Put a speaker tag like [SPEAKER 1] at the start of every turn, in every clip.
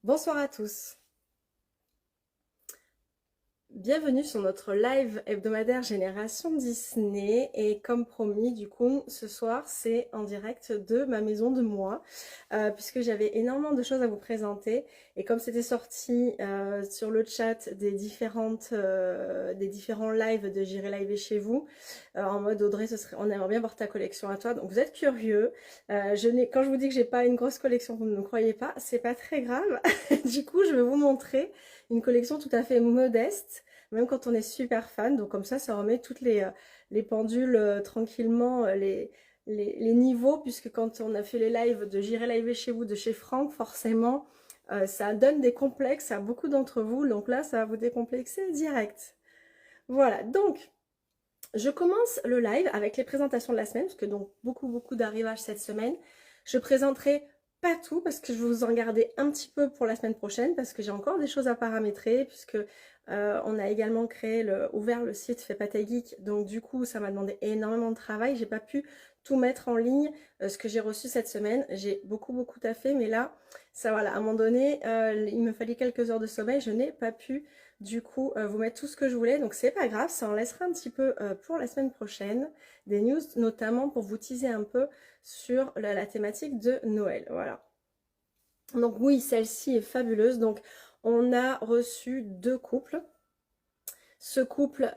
[SPEAKER 1] Bonsoir à tous. Bienvenue sur notre live hebdomadaire Génération Disney et comme promis du coup ce soir c'est en direct de ma maison de moi puisque j'avais énormément de choses à vous présenter et comme c'était sorti sur le chat des différents lives de J'irai live chez vous en mode Audrey on aimerait bien voir ta collection à toi, donc vous êtes curieux. Quand je vous dis que j'ai pas une grosse collection, vous ne me croyez pas, c'est pas très grave. Du coup je vais vous montrer une collection tout à fait modeste, même quand on est super fan. Donc comme ça remet toutes les pendules tranquillement, les niveaux, puisque quand on a fait les lives de J'irai live chez vous, de chez Franck, forcément, ça donne des complexes à beaucoup d'entre vous. Donc là, ça va vous décomplexer direct. Voilà, donc je commence le live avec les présentations de la semaine, parce que donc beaucoup d'arrivages cette semaine. Je présenterai pas tout, parce que je vais vous en garder un petit peu pour la semaine prochaine, parce que j'ai encore des choses à paramétrer, puisque on a également ouvert le site Fait Pâté Geek, donc du coup ça m'a demandé énormément de travail, j'ai pas pu tout mettre en ligne, ce que j'ai reçu cette semaine, j'ai beaucoup taffé, mais là, ça voilà, à un moment donné, il me fallait quelques heures de sommeil, je n'ai pas pu du coup vous mettre tout ce que je voulais, donc c'est pas grave, ça en laissera un petit peu pour la semaine prochaine, des news notamment pour vous teaser un peu sur la thématique de Noël, voilà. Donc oui, celle-ci est fabuleuse, donc on a reçu deux couples. Ce couple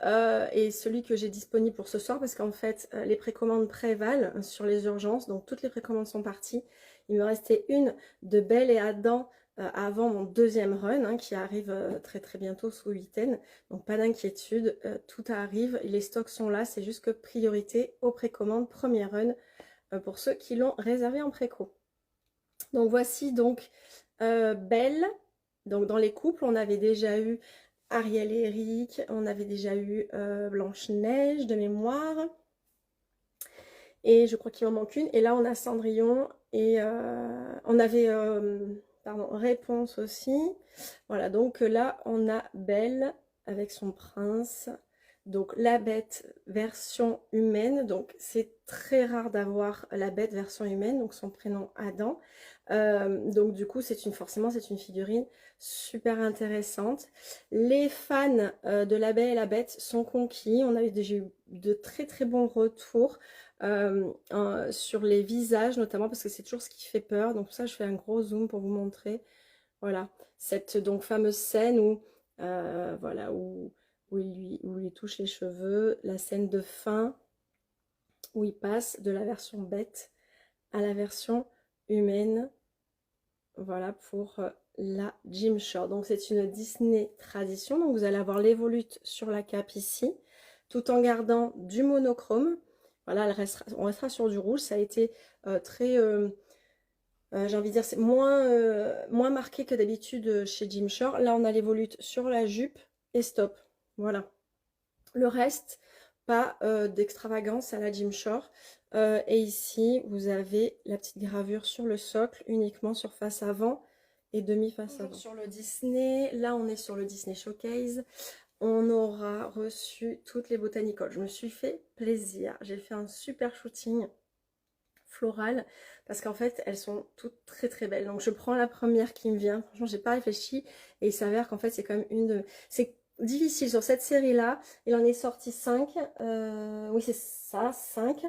[SPEAKER 1] est celui que j'ai disponible pour ce soir parce qu'en fait les précommandes prévalent sur les urgences, donc toutes les précommandes sont parties. Il me restait une de Belle et Adam avant mon deuxième run hein, qui arrive très bientôt sous 8 donc pas d'inquiétude, tout arrive, les stocks sont là, c'est juste que priorité aux précommandes premier run pour ceux qui l'ont réservé en préco. Donc voici donc Belle. Donc dans les couples on avait déjà eu Ariel et Eric, on avait déjà eu Blanche-Neige de mémoire. Et je crois qu'il en manque une. Et là, on a Cendrillon et on avait pardon, Réponse aussi. Voilà, donc là, on a Belle avec son prince. Donc la bête version humaine. Donc c'est très rare d'avoir la bête version humaine. Donc son prénom Adam. Donc du coup, forcément, c'est une figurine super intéressante. Les fans de La Belle et la Bête sont conquis. On avait déjà eu de très bons retours sur les visages notamment parce que c'est toujours ce qui fait peur. Donc pour ça, je fais un gros zoom pour vous montrer. Voilà, cette donc fameuse scène où voilà où il lui touche les cheveux, la scène de fin où il passe de la version bête à la version humaine. Voilà pour la Jim Shore. Donc c'est une Disney tradition. Donc vous allez avoir l'évolute sur la cape ici, tout en gardant du monochrome. Voilà, on restera sur du rouge. Ça a été très, j'ai envie de dire, c'est moins marqué que d'habitude chez Jim Shore. Là, on a l'évolute sur la jupe et stop. Voilà. Le reste, pas d'extravagance à la Jim Shore. Et ici, vous avez la petite gravure sur le socle, uniquement sur face avant et demi-face avant. Sur le Disney, là on est sur le Disney Showcase. On aura reçu toutes les Botanicals. Je me suis fait plaisir. J'ai fait un super shooting floral parce qu'en fait elles sont toutes très belles. Donc je prends la première qui me vient. Franchement, j'ai pas réfléchi et il s'avère qu'en fait c'est comme une de... C'est difficile sur cette série là, il en est sorti 5, oui c'est ça, 5,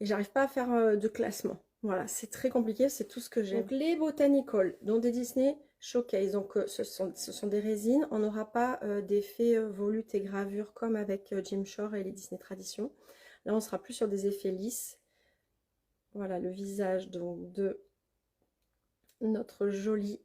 [SPEAKER 1] et j'arrive pas à faire de classement. Voilà, c'est très compliqué, c'est tout ce que j'ai. Donc les Botanical, dont des Disney Showcase, donc ce sont des résines, on n'aura pas d'effets volutes et gravures comme avec Jim Shore et les Disney Traditions. Là on sera plus sur des effets lisses. Voilà le visage donc de notre jolie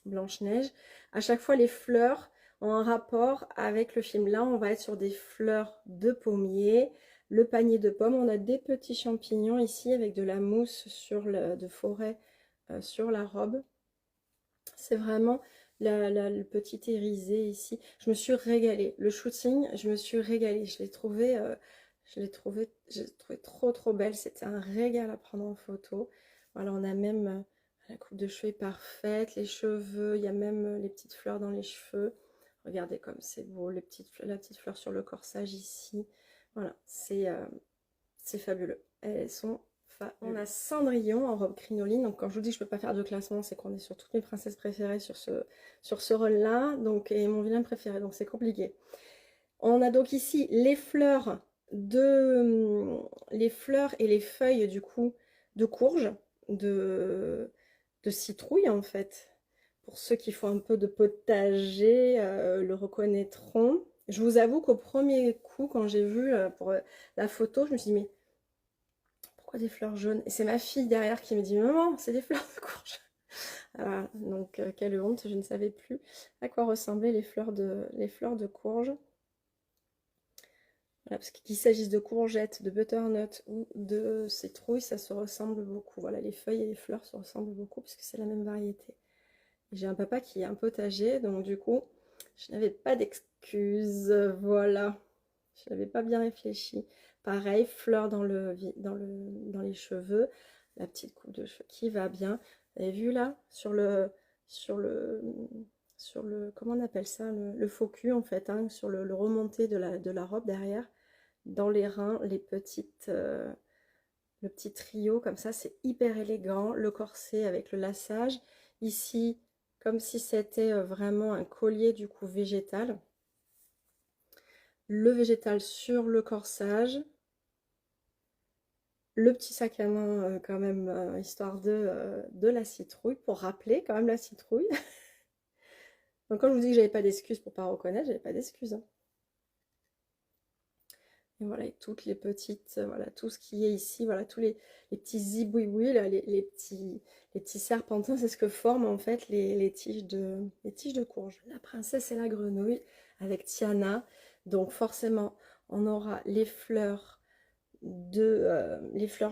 [SPEAKER 1] Blanche-Neige. À chaque fois les fleurs ont un rapport avec le film. Là on va être sur des fleurs de pommier, le panier de pommes. On a des petits champignons ici avec de la mousse de forêt sur la robe. C'est vraiment le petit irisé ici. Je me suis régalée. Le shooting, je me suis régalée. Je l'ai trouvé trop belle. C'était un régal à prendre en photo. Voilà, on a même la coupe de cheveux est parfaite, les cheveux, il y a même les petites fleurs dans les cheveux. Regardez comme c'est beau, la petite fleur sur le corsage ici. Voilà, c'est fabuleux. Elles sont On a Cendrillon en robe crinoline. Donc quand je vous dis que je ne peux pas faire de classement, c'est qu'on est sur toutes mes princesses préférées sur ce rôle-là. Donc, et mon vilain préféré, donc c'est compliqué. On a donc ici les fleurs les fleurs et les feuilles du coup de courge, de citrouille en fait. Pour ceux qui font un peu de potager, le reconnaîtront. Je vous avoue qu'au premier coup, quand j'ai vu pour la photo, je me suis dit, mais pourquoi des fleurs jaunes? Et c'est ma fille derrière qui me dit, maman, c'est des fleurs de courge. Voilà, donc quelle honte, je ne savais plus à quoi ressemblaient les fleurs de courge. Voilà, parce qu'il s'agisse de courgettes, de butternut ou de citrouille, ça se ressemble beaucoup. Voilà, les feuilles et les fleurs se ressemblent beaucoup puisque c'est la même variété. J'ai un papa qui est un potager, donc du coup, je n'avais pas d'excuses. Voilà, je n'avais pas bien réfléchi. Pareil, fleurs dans les cheveux, la petite coupe de cheveux qui va bien. Vous avez vu là, comment on appelle ça, le faux cul en fait, hein, sur le remonté de la robe derrière, dans les reins, le petit trio comme ça, c'est hyper élégant. Le corset avec le lassage. Ici, comme si c'était vraiment un collier du coup végétal. Le végétal sur le corsage. Le petit sac à main quand même, histoire de la citrouille, pour rappeler quand même la citrouille. Donc quand je vous dis que j'avais pas d'excuses pour pas reconnaître, j'avais pas d'excuses. Hein. Et voilà, et toutes les petites, voilà, tout ce qui est ici, voilà, tous les petits zibouibouis, les petits serpentins, c'est ce que forment en fait les tiges de courge. La princesse et la grenouille avec Tiana. Donc forcément, on aura les fleurs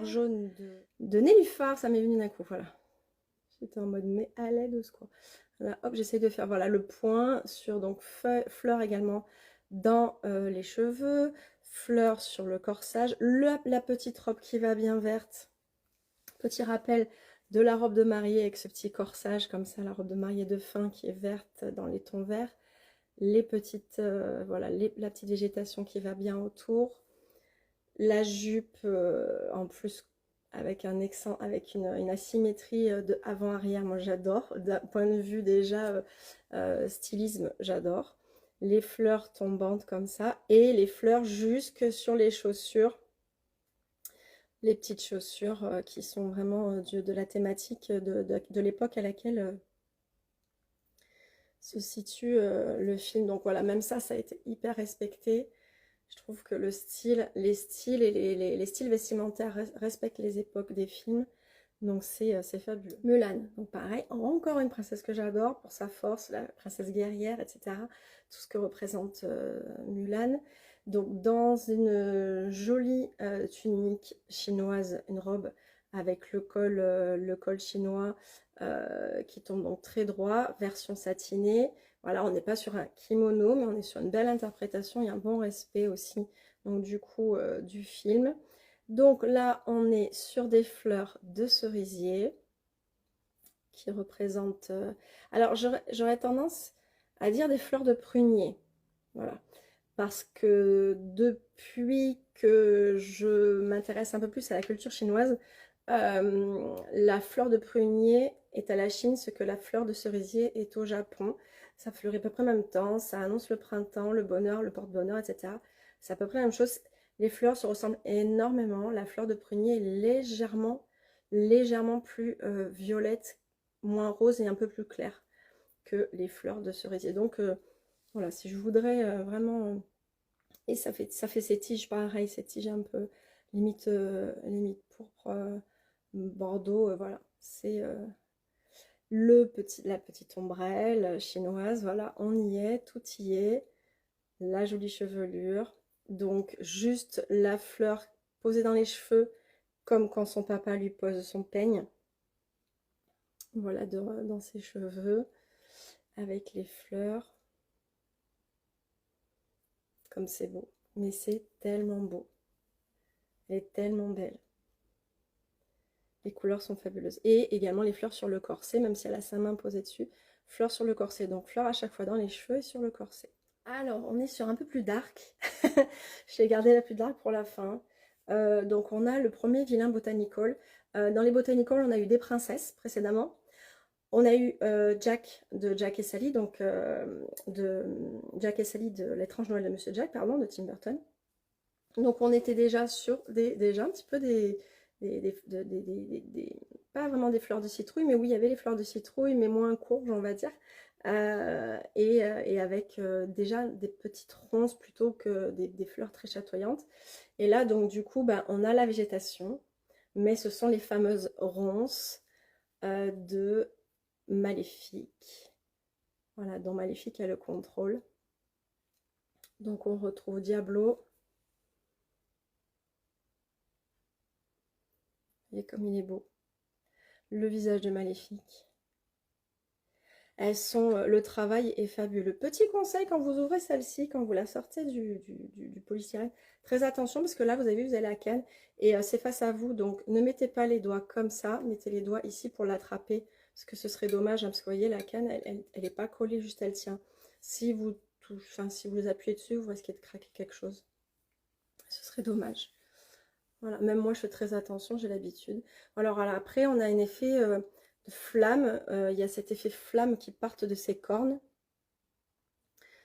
[SPEAKER 1] jaunes de nénuphar, ça m'est venu d'un coup, voilà. J'étais en mode mais à l'aide au secours. Voilà, hop, j'essaie de faire voilà, le point sur donc fleurs également dans les cheveux, fleurs sur le corsage, la petite robe qui va bien verte. Petit rappel de la robe de mariée avec ce petit corsage comme ça, la robe de mariée de fin qui est verte dans les tons verts. Les petites, voilà, la petite végétation qui va bien autour. La jupe en plus avec une asymétrie de avant-arrière, moi j'adore. D'un point de vue déjà stylisme, j'adore. Les fleurs tombantes comme ça et les fleurs jusque sur les chaussures. Les petites chaussures qui sont vraiment de la thématique de l'époque à laquelle se situe le film. Donc voilà, même ça a été hyper respecté. Je trouve que les styles et les styles vestimentaires respectent les époques des films. Donc c'est fabuleux. Mulan, donc pareil, encore une princesse que j'adore pour sa force, la princesse guerrière, etc. Tout ce que représente Mulan. Donc dans une jolie tunique chinoise, une robe avec le col chinois qui tombe donc très droit, version satinée. Voilà, on n'est pas sur un kimono, mais on est sur une belle interprétation et un bon respect aussi, donc du coup, du film. Donc là, on est sur des fleurs de cerisier qui représentent... alors, j'aurais tendance à dire des fleurs de prunier. Voilà. Parce que depuis que je m'intéresse un peu plus à la culture chinoise, la fleur de prunier est à la Chine ce que la fleur de cerisier est au Japon. Ça fleurit à peu près en même temps, ça annonce le printemps, le bonheur, le porte-bonheur, etc. C'est à peu près la même chose. Les fleurs se ressemblent énormément. La fleur de prunier est légèrement plus violette, moins rose et un peu plus claire que les fleurs de cerisier. Donc voilà, si je voudrais vraiment... et ça fait ces tiges pareil, ces tiges un peu limite pourpre, bordeaux, voilà. C'est la petite ombrelle chinoise, voilà, on y est, tout y est. La jolie chevelure. Donc juste la fleur posée dans les cheveux, comme quand son papa lui pose son peigne. Voilà, dans ses cheveux, avec les fleurs. Comme c'est beau. Mais c'est tellement beau. Elle est tellement belle. Les couleurs sont fabuleuses. Et également les fleurs sur le corset, même si elle a sa main posée dessus. Fleurs sur le corset. Donc fleurs à chaque fois dans les cheveux et sur le corset. Alors, on est sur un peu plus dark. J'ai gardé la plus dark pour la fin. Donc on a le premier vilain Botanical. Dans les Botanical, on a eu des princesses précédemment. On a eu Jack de Jack et Sally, donc de Jack et Sally de L'étrange Noël de Monsieur Jack, pardon, de Tim Burton. Donc on était déjà sur déjà un petit peu pas vraiment des fleurs de citrouille, mais oui, il y avait les fleurs de citrouille, mais moins courges, on va dire. Et avec déjà des petites ronces plutôt que des fleurs très chatoyantes. Et là, donc du coup, ben, on a la végétation, mais ce sont les fameuses ronces de Maléfique. Voilà, dans Maléfique, il y a le contrôle. Donc on retrouve Diablo. Vous voyez comme il est beau. Le visage de Maléfique. Elles sont, le travail est fabuleux. Petit conseil, quand vous ouvrez celle-ci, quand vous la sortez du polystyrène, très attention parce que là, vous avez vu, vous avez la canne et c'est face à vous. Donc, ne mettez pas les doigts comme ça. Mettez les doigts ici pour l'attraper parce que ce serait dommage. Hein, parce que vous voyez, la canne, elle n'est pas collée, juste elle tient. Si vous si vous appuyez dessus, vous risquez de craquer quelque chose. Ce serait dommage. Voilà, même moi, je fais très attention, j'ai l'habitude. Alors, après, on a un effet... de flamme, il y a cet effet flamme qui partent de ces cornes.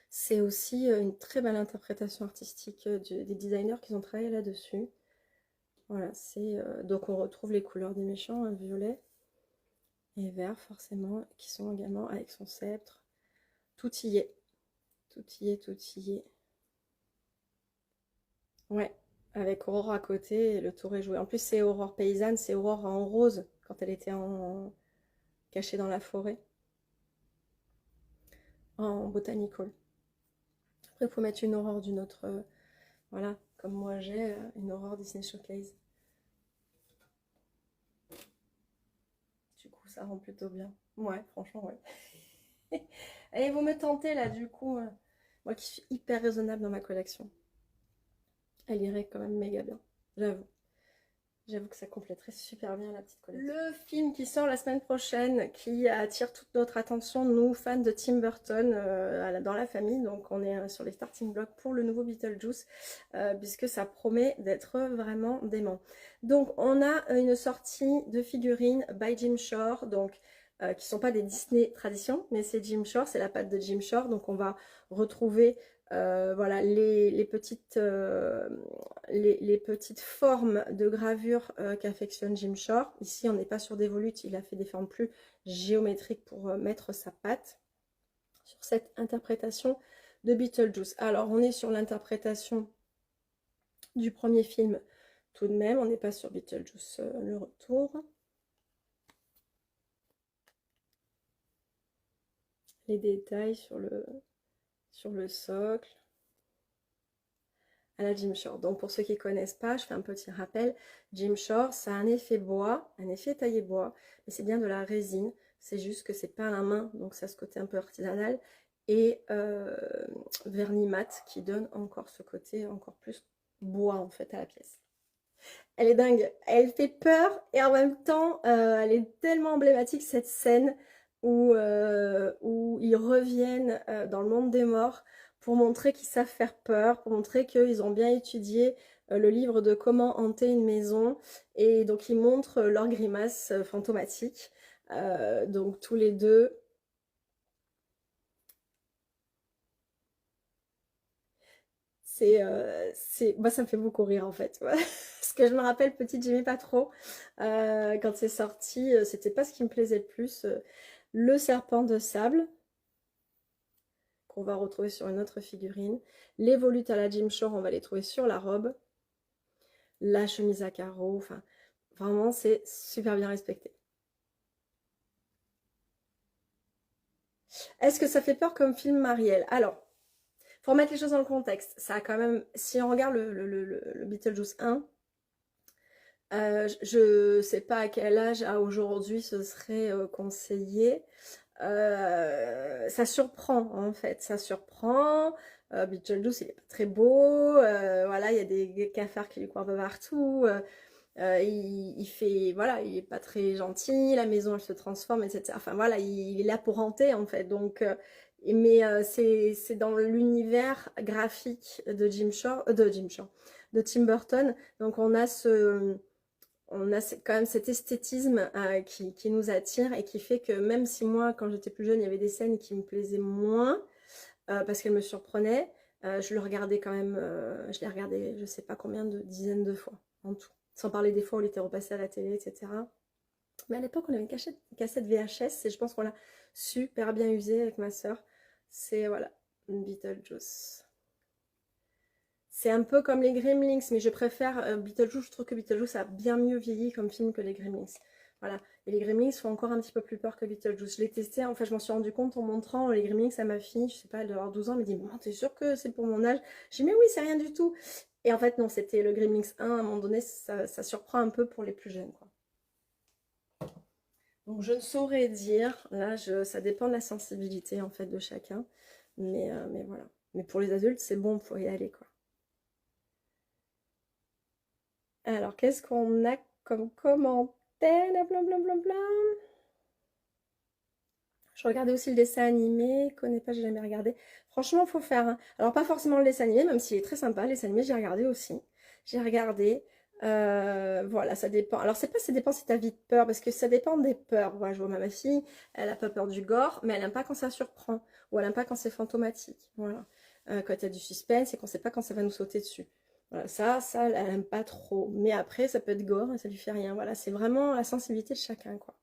[SPEAKER 1] C'est aussi une très belle interprétation artistique des designers qui ont travaillé là-dessus. Voilà, c'est donc on retrouve les couleurs des méchants, hein, violet et vert forcément, qui sont également avec son sceptre. Tout y est, tout y est, tout y est. Ouais, avec Aurore à côté, et le tour est joué. En plus, c'est Aurore paysanne, c'est Aurore en rose quand elle était cachée dans la forêt, en botanical. Après, il faut mettre une Aurore d'une autre, voilà, comme moi j'ai une Aurore Disney Showcase. Du coup, ça rend plutôt bien. Ouais, franchement, ouais. Allez, vous me tentez là, du coup, moi qui suis hyper raisonnable dans ma collection. Elle irait quand même méga bien, j'avoue. J'avoue que ça compléterait super bien la petite collection. Le film qui sort la semaine prochaine, qui attire toute notre attention, nous, fans de Tim Burton, dans la famille. Donc on est sur les starting blocks pour le nouveau Beetlejuice, puisque ça promet d'être vraiment dément. Donc on a une sortie de figurines by Jim Shore, donc qui ne sont pas des Disney traditions, mais c'est Jim Shore, c'est la patte de Jim Shore. Donc on va retrouver voilà, les petites formes de gravure qu'affectionne Jim Shore. Ici, on n'est pas sur des volutes, il a fait des formes plus géométriques pour mettre sa patte sur cette interprétation de Beetlejuice. Alors, on est sur l'interprétation du premier film tout de même, on n'est pas sur Beetlejuice le retour. Les détails sur le socle. À la Jim Shore. Donc pour ceux qui ne connaissent pas, je fais un petit rappel. Jim Shore, ça a un effet bois, un effet taillé bois, mais c'est bien de la résine. C'est juste que c'est pas à la main, donc ça a ce côté un peu artisanal. Et vernis mat qui donne encore ce côté encore plus bois en fait à la pièce. Elle est dingue, elle fait peur et en même temps elle est tellement emblématique cette scène où ils reviennent dans le monde des morts pour montrer qu'ils savent faire peur, pour montrer qu'ils ont bien étudié le livre de comment hanter une maison. Et donc ils montrent leurs grimaces fantomatiques. Donc tous les deux. Moi, ça me fait beaucoup rire en fait. Parce que je me rappelle, petite, j'aimais pas trop. Quand c'est sorti, c'était pas ce qui me plaisait le plus. Le serpent de sable, qu'on va retrouver sur une autre figurine. Les volutes à la Jim Shore, on va les trouver sur la robe. La chemise à carreaux, enfin, vraiment, c'est super bien respecté. Est-ce que ça fait peur comme film Marielle? Alors, faut remettre les choses dans le contexte. Ça a quand même, si on regarde le Beetlejuice 1, je sais pas à quel âge aujourd'hui ce serait conseillé. Ça surprend en fait, ça surprend. Beetlejuice il est pas très beau, voilà, il y a des cafards qui lui courent un peu partout. Il fait, voilà, il est pas très gentil, la maison elle se transforme, etc. Enfin voilà, il est là pour hanter en fait. Donc, mais c'est dans l'univers graphique de Jim Shore, de Tim Burton. Donc on a quand même cet esthétisme qui nous attire et qui fait que même si moi, quand j'étais plus jeune, il y avait des scènes qui me plaisaient moins, parce qu'elles me surprenaient, je le regardais quand même, je l'ai regardé je sais pas combien de dizaines de fois en tout. Sans parler des fois où il était repassé à la télé, etc. Mais à l'époque, on avait une cassette VHS et je pense qu'on l'a super bien usée avec ma sœur. C'est, voilà, Beetlejuice. C'est un peu comme les Gremlins, mais je préfère Beetlejuice. Je trouve que Beetlejuice a bien mieux vieilli comme film que les Gremlins. Voilà. Et les Gremlins font encore un petit peu plus peur que Beetlejuice. Je l'ai testé, en fait, je m'en suis rendu compte en montrant les Gremlins à ma fille. Je sais pas, elle doit avoir 12 ans. Elle me dit, maman, t'es sûre que c'est pour mon âge? J'ai dit, mais oui, c'est rien du tout. Et en fait, non, c'était le Gremlins 1. À un moment donné, ça surprend un peu pour les plus jeunes, quoi. Donc, je ne saurais dire. Là, ça dépend de la sensibilité, en fait, de chacun. Mais voilà. Mais pour les adultes, c'est bon, faut y aller, quoi. Alors, qu'est-ce qu'on a comme commentaire? Blablabla. Je regardais aussi le dessin animé. Connais pas, j'ai jamais regardé. Franchement, faut faire, hein. Alors, pas forcément le dessin animé, même s'il est très sympa. Le dessin animé, j'ai regardé aussi. J'ai regardé. Voilà, ça dépend. Alors, c'est pas, ça dépend si t'as vite peur, parce que ça dépend des peurs. Voilà, je vois ma fille, elle a pas peur du gore, mais elle aime pas quand ça surprend. Ou elle aime pas quand c'est fantomatique. Voilà. Quand il y a du suspense et qu'on sait pas quand ça va nous sauter dessus. Voilà, ça, elle aime pas trop. Mais après, ça peut être gore et ça lui fait rien. Voilà, c'est vraiment la sensibilité de chacun, quoi.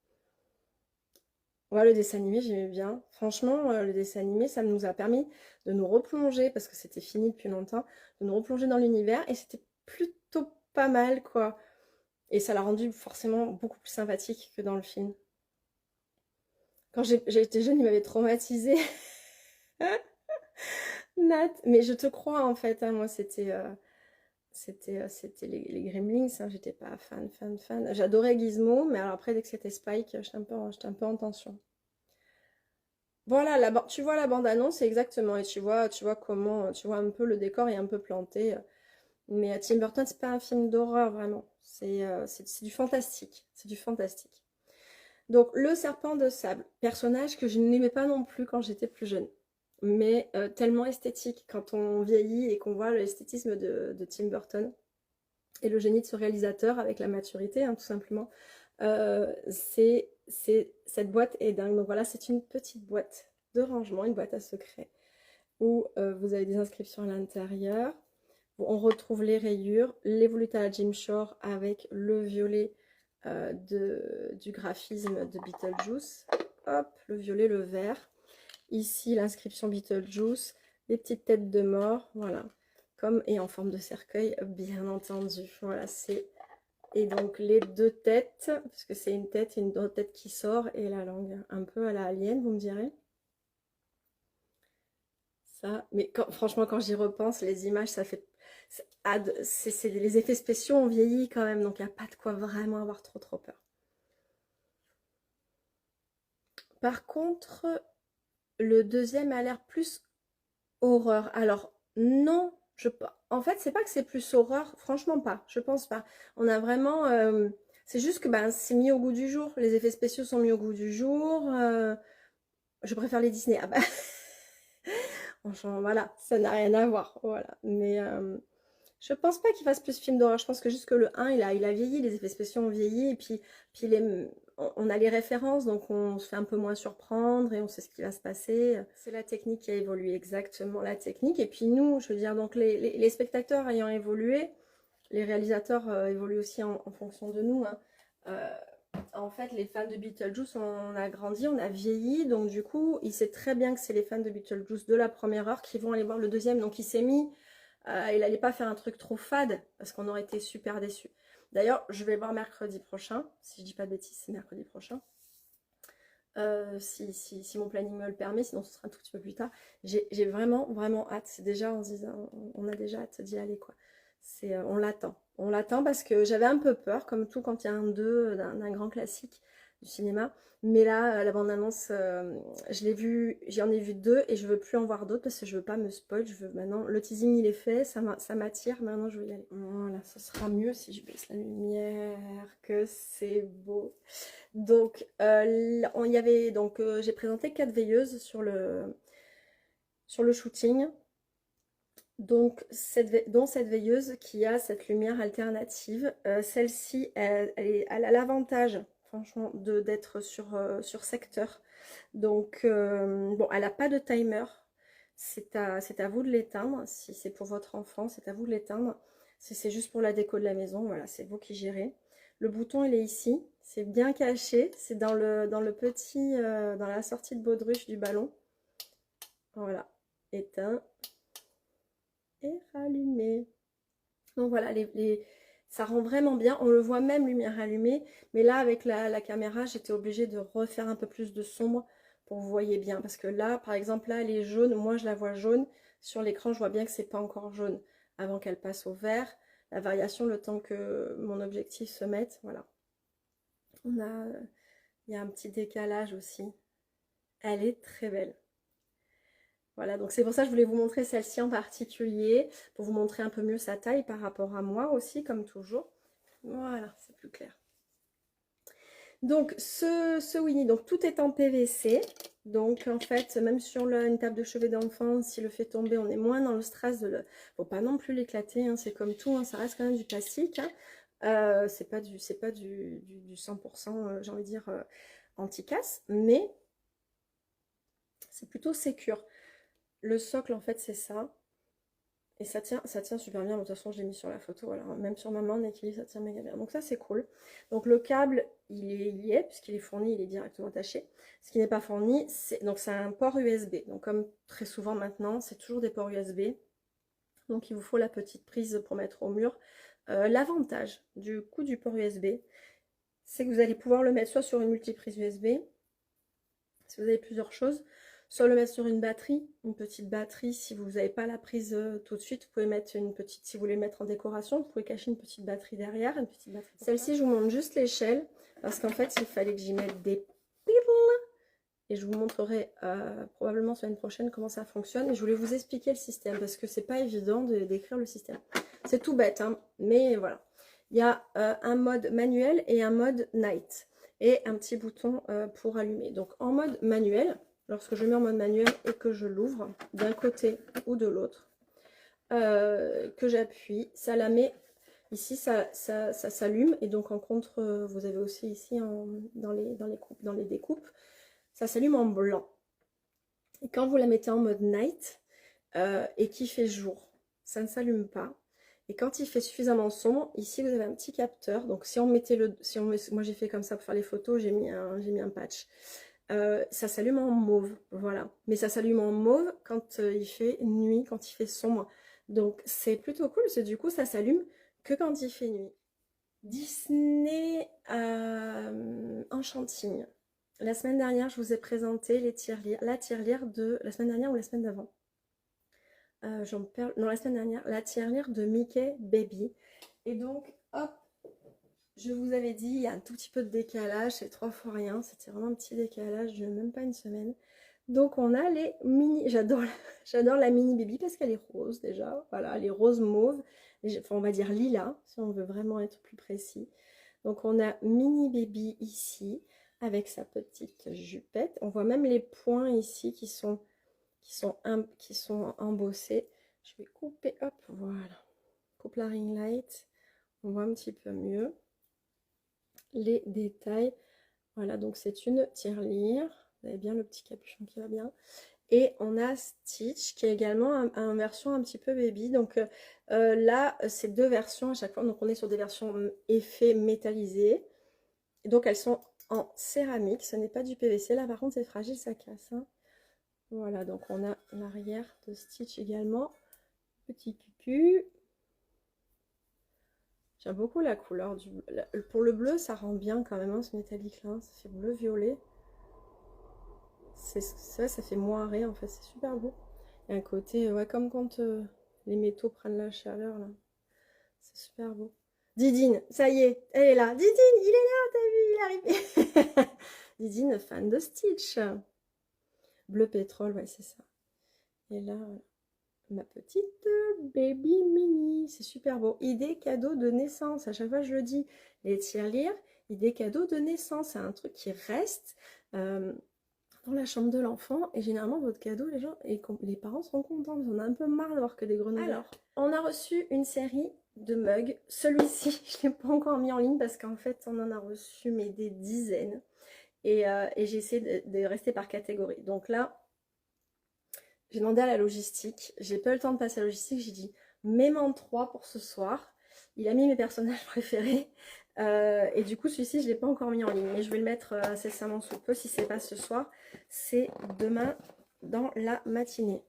[SPEAKER 1] Ouais, le dessin animé, j'aimais bien. Franchement, le dessin animé, ça nous a permis de nous replonger, parce que c'était fini depuis longtemps, de nous replonger dans l'univers, et c'était plutôt pas mal, quoi. Et ça l'a rendu forcément beaucoup plus sympathique que dans le film. Quand j'ai été jeune, il m'avait traumatisée, Nat. Mais je te crois, en fait, hein, moi, c'était les Gremlins, hein, j'étais pas fan. J'adorais Gizmo, mais alors après, dès que c'était Spike, j'étais un peu en tension. Voilà, tu vois la bande-annonce, exactement, et tu vois comment, tu vois un peu le décor est un peu planté. Mais Tim Burton, c'est pas un film d'horreur, vraiment. C'est du fantastique. C'est du fantastique. Donc, le serpent de sable, personnage que je n'aimais pas non plus quand j'étais plus jeune. Mais tellement esthétique quand on vieillit et qu'on voit l'esthétisme de Tim Burton et le génie de ce réalisateur avec la maturité, hein, tout simplement. Cette boîte est dingue. Donc voilà, c'est une petite boîte de rangement, une boîte à secret, où vous avez des inscriptions à l'intérieur. On retrouve les rayures, les volutes à la Jim Shore avec le violet du graphisme de Beetlejuice. Hop, le violet, le vert. Ici, l'inscription Beetlejuice, les petites têtes de mort, voilà. Comme, et en forme de cercueil, bien entendu. Voilà, c'est... Et donc, les deux têtes, parce que c'est une tête et une autre tête qui sort, et la langue, un peu à la Alien, vous me direz. Ça, mais franchement, quand j'y repense, les images, ça fait... les effets spéciaux ont vieilli quand même, donc il n'y a pas de quoi vraiment avoir trop peur. Par contre, le deuxième a l'air plus horreur. Alors, non, en fait, c'est pas que c'est plus horreur, franchement pas, je pense pas. On a vraiment... c'est juste que ben, c'est mis au goût du jour, les effets spéciaux sont mis au goût du jour. Je préfère les Disney. Ah bah... Franchement, voilà, ça n'a rien à voir, voilà. Mais je pense pas qu'il fasse plus film d'horreur. Je pense que juste que le 1, il a vieilli, les effets spéciaux ont vieilli, et puis on a les références, donc on se fait un peu moins surprendre et on sait ce qui va se passer. C'est la technique qui a évolué, exactement la technique. Et puis nous, je veux dire, donc les spectateurs ayant évolué, les réalisateurs évoluent aussi en fonction de nous, hein. En fait, les fans de Beetlejuice, on a grandi, on a vieilli, donc du coup, il sait très bien que c'est les fans de Beetlejuice de la première heure qui vont aller voir le deuxième, donc il s'est mis, il n'allait pas faire un truc trop fade, parce qu'on aurait été super déçus. D'ailleurs, je vais le voir mercredi prochain, si je dis pas de bêtises, c'est mercredi prochain. Si mon planning me le permet, sinon ce sera un tout petit peu plus tard. J'ai vraiment hâte, c'est déjà, on a déjà hâte d'y aller, quoi. On l'attend. On l'attend parce que j'avais un peu peur, comme tout quand il y a un 2 d'un grand classique du cinéma. Mais là, la bande-annonce, j'en ai vu 2 et je veux plus en voir d'autres parce que je veux pas me spoil. Je veux maintenant, le teasing il est fait, ça m'attire, maintenant je veux y aller. Voilà, ça sera mieux si je baisse la lumière, que c'est beau. Donc, il y avait, donc j'ai présenté 4 veilleuses sur le shooting. dont cette veilleuse qui a cette lumière alternative. Celle-ci, elle a l'avantage, franchement, d'être sur secteur. Donc, bon, elle n'a pas de timer. C'est à vous de l'éteindre. Si c'est pour votre enfant, c'est à vous de l'éteindre. Si c'est juste pour la déco de la maison, voilà, c'est vous qui gérez. Le bouton, il est ici. C'est bien caché. C'est dans le petit, dans la sortie de baudruche du ballon. Voilà, éteint et rallumé. Donc voilà, ça rend vraiment bien. On le voit même lumière allumée. Mais là, avec la caméra, j'étais obligée de refaire un peu plus de sombre pour que vous voyez bien. Parce que là, par exemple, là, elle est jaune. Moi, je la vois jaune. Sur l'écran, je vois bien que c'est pas encore jaune. Avant qu'elle passe au vert. La variation, le temps que mon objectif se mette. Voilà. Il y a un petit décalage aussi. Elle est très belle. Voilà, donc c'est pour ça que je voulais vous montrer celle-ci en particulier, pour vous montrer un peu mieux sa taille par rapport à moi aussi, comme toujours. Voilà, c'est plus clair. Donc, ce Winnie, donc tout est en PVC. Donc, en fait, même sur une table de chevet d'enfant, s'il le fait tomber, on est moins dans le stress de le... Faut pas non plus l'éclater, hein, c'est comme tout, hein, ça reste quand même du plastique. Hein. C'est pas du 100%, j'ai envie de dire, anti-casse, mais c'est plutôt sécure. Le socle, en fait, c'est ça. Et ça tient super bien. De toute façon, je l'ai mis sur la photo. Alors, même sur ma main en équilibre, ça tient méga bien. Donc ça, c'est cool. Donc le câble, il y est, puisqu'il est fourni, il est directement attaché. Ce qui n'est pas fourni, c'est un port USB. Donc comme très souvent maintenant, c'est toujours des ports USB. Donc il vous faut la petite prise pour mettre au mur. L'avantage du coup du port USB, c'est que vous allez pouvoir le mettre soit sur une multiprise USB, si vous avez plusieurs choses, soit le mettre sur une petite batterie. Si vous n'avez pas la prise tout de suite, vous pouvez mettre une petite, si vous voulez le mettre en décoration, vous pouvez cacher une petite batterie derrière, une petite batterie. Celle-ci, je vous montre juste l'échelle, parce qu'en fait, il fallait que j'y mette des piles, et je vous montrerai probablement semaine prochaine comment ça fonctionne. Et je voulais vous expliquer le système, parce que c'est pas évident d'écrire le système. C'est tout bête, hein, mais voilà. Il y a un mode manuel et un mode night, et un petit bouton pour allumer. Donc en mode manuel, lorsque je mets en mode manuel et que je l'ouvre d'un côté ou de l'autre, que j'appuie, ça la met ici, ça s'allume. Et donc en contre, vous avez aussi ici dans les découpes, ça s'allume en blanc. Et quand vous la mettez en mode night et qu'il fait jour, ça ne s'allume pas. Et quand il fait suffisamment sombre, ici vous avez un petit capteur. Donc si on mettait moi j'ai fait comme ça pour faire les photos, j'ai mis un patch. Ça s'allume en mauve, voilà. Mais ça s'allume en mauve quand il fait nuit, quand il fait sombre. Donc c'est plutôt cool, parce que du coup ça s'allume que quand il fait nuit. Disney Enchanting. La semaine dernière, je vous ai présenté la tirelire de la semaine dernière ou la semaine d'avant. Non, la semaine dernière, la tirelire de Mickey Baby. Et donc, hop, je vous avais dit, il y a un tout petit peu de décalage, c'est 3 fois rien, c'était vraiment un petit décalage de même pas une semaine. Donc on a les mini, j'adore la mini baby parce qu'elle est rose déjà, voilà, elle est rose mauve, enfin on va dire lilas, si on veut vraiment être plus précis. Donc on a mini baby ici, avec sa petite jupette, on voit même les points ici qui sont embossés. Je vais couper, hop, voilà, coupe la ring light, on voit un petit peu mieux les détails. Voilà, donc c'est une tirelire. Vous avez bien le petit capuchon qui va bien. Et on a Stitch qui est également en version un petit peu baby. Donc là, c'est 2 versions à chaque fois. Donc on est sur des versions effets métallisés. Et donc elles sont en céramique. Ce n'est pas du PVC. Là par contre c'est fragile, ça casse. Hein. Voilà, donc on a l'arrière de Stitch également. Petit cucu. J'aime beaucoup la couleur du bleu. Pour le bleu, ça rend bien quand même, hein, ce métallique là. Ça fait bleu-violet. Ça fait moiré en fait, c'est super beau. Il y a un côté, ouais, comme quand les métaux prennent la chaleur là. C'est super beau. Didine, ça y est, elle est là. Didine, il est là, t'as vu, il est arrivé. Didine, fan de Stitch. Bleu pétrole, ouais, c'est ça. Et là, ma petite baby mini. C'est super beau. Idée cadeau de naissance. À chaque fois, je le dis. Les tirelires, idée cadeau de naissance. C'est un truc qui reste. dans la chambre de l'enfant. Et généralement, votre cadeau, les parents seront contents. On a un peu marre d'avoir que des grenouilles. Alors, on a reçu une série de mugs. Celui-ci, je ne l'ai pas encore mis en ligne parce qu'en fait, on en a reçu mais des dizaines. Et j'ai essayé de rester par catégorie. Donc là, j'ai demandé à la logistique. J'ai pas eu le temps de passer à la logistique. J'ai dit, mets-moi 3 pour ce soir. Il a mis mes personnages préférés. Et du coup, celui-ci, je ne l'ai pas encore mis en ligne. Mais je vais le mettre incessamment sous peu. Si c'est pas ce soir, c'est demain dans la matinée.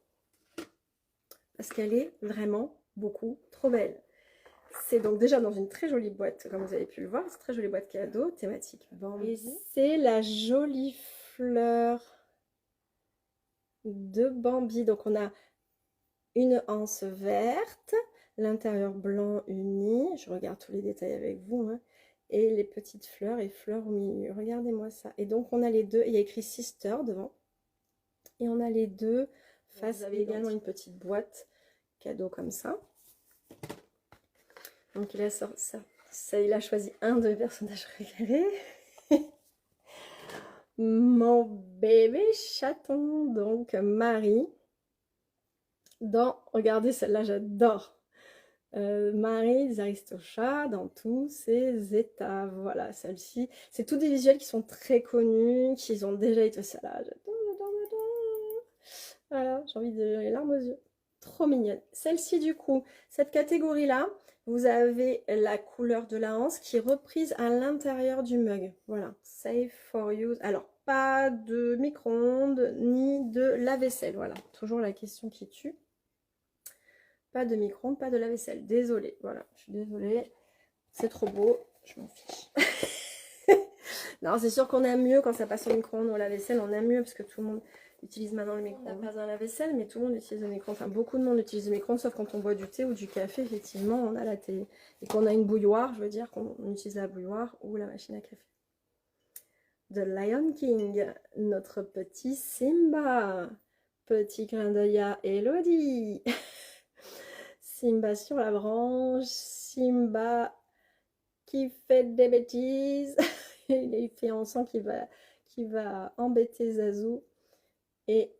[SPEAKER 1] Parce qu'elle est vraiment beaucoup trop belle. C'est donc déjà dans une très jolie boîte, comme vous avez pu le voir. C'est une très jolie boîte cadeau, thématique Bambi. C'est la jolie fleur de Bambi. Donc on a une anse verte, l'intérieur blanc uni. Je regarde tous les détails avec vous. Hein. Et les petites fleurs et fleurs au milieu. Regardez-moi ça. Et donc on a les deux. Il y a écrit Sister devant. Et on a les deux face. Vous avez également une petite boîte cadeau comme ça. Donc il a choisi un de mes personnages préférés. Mon bébé chaton, donc Marie. Regardez celle-là, j'adore. Marie des Aristochats dans tous ses états. Voilà, celle-ci. C'est tous des visuels qui sont très connus, qui ont déjà été ça là. J'adore. Voilà, j'ai envie de les larmes aux yeux. Trop mignonne. Celle-ci, du coup, cette catégorie-là, vous avez la couleur de la hanse qui est reprise à l'intérieur du mug. Voilà, safe for use. Alors, pas de micro-ondes ni de lave-vaisselle. Voilà, toujours la question qui tue. Pas de micro-ondes, pas de lave-vaisselle. Désolée, voilà, je suis désolée. C'est trop beau, je m'en fiche. Non, c'est sûr qu'on aime mieux quand ça passe au micro-ondes ou au lave-vaisselle. On aime mieux parce que tout le monde utilise maintenant le micro-ondes. On n'a pas un lave-vaisselle, mais tout le monde utilise le micro-ondes. Enfin, beaucoup de monde utilise le micro-ondes, sauf quand on boit du thé ou du café, effectivement, on a la télé. Et qu'on a une bouilloire, je veux dire qu'on utilise la bouilloire ou la machine à café. The Lion King, notre petit Simba. Petit clin d'œil à Elodie. Simba sur la branche, Simba qui fait des bêtises. Il fait en sent qu'il va embêter Zazu. Et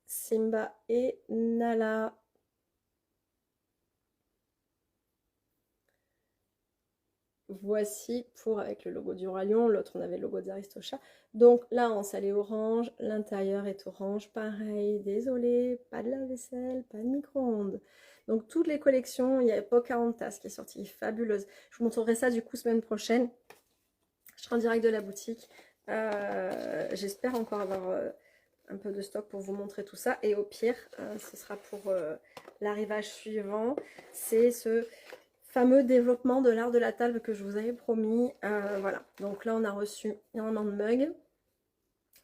[SPEAKER 1] Simba et Nala. Voici pour avec le logo du Roi Lion. L'autre, on avait le logo des Aristochats. Donc la hanse, elle est orange. L'intérieur est orange. Pareil, désolé, pas de lave-vaisselle, pas de micro-ondes. Donc toutes les collections, il y a Pocahontas qui est sortie, fabuleuse. Je vous montrerai ça du coup semaine prochaine. Je serai en direct de la boutique. J'espère encore avoir un peu de stock pour vous montrer tout ça. Et au pire, ce sera pour l'arrivage suivant. C'est ce fameux développement de l'art de la table que je vous avais promis. Voilà, donc là on a reçu énormément de mugs.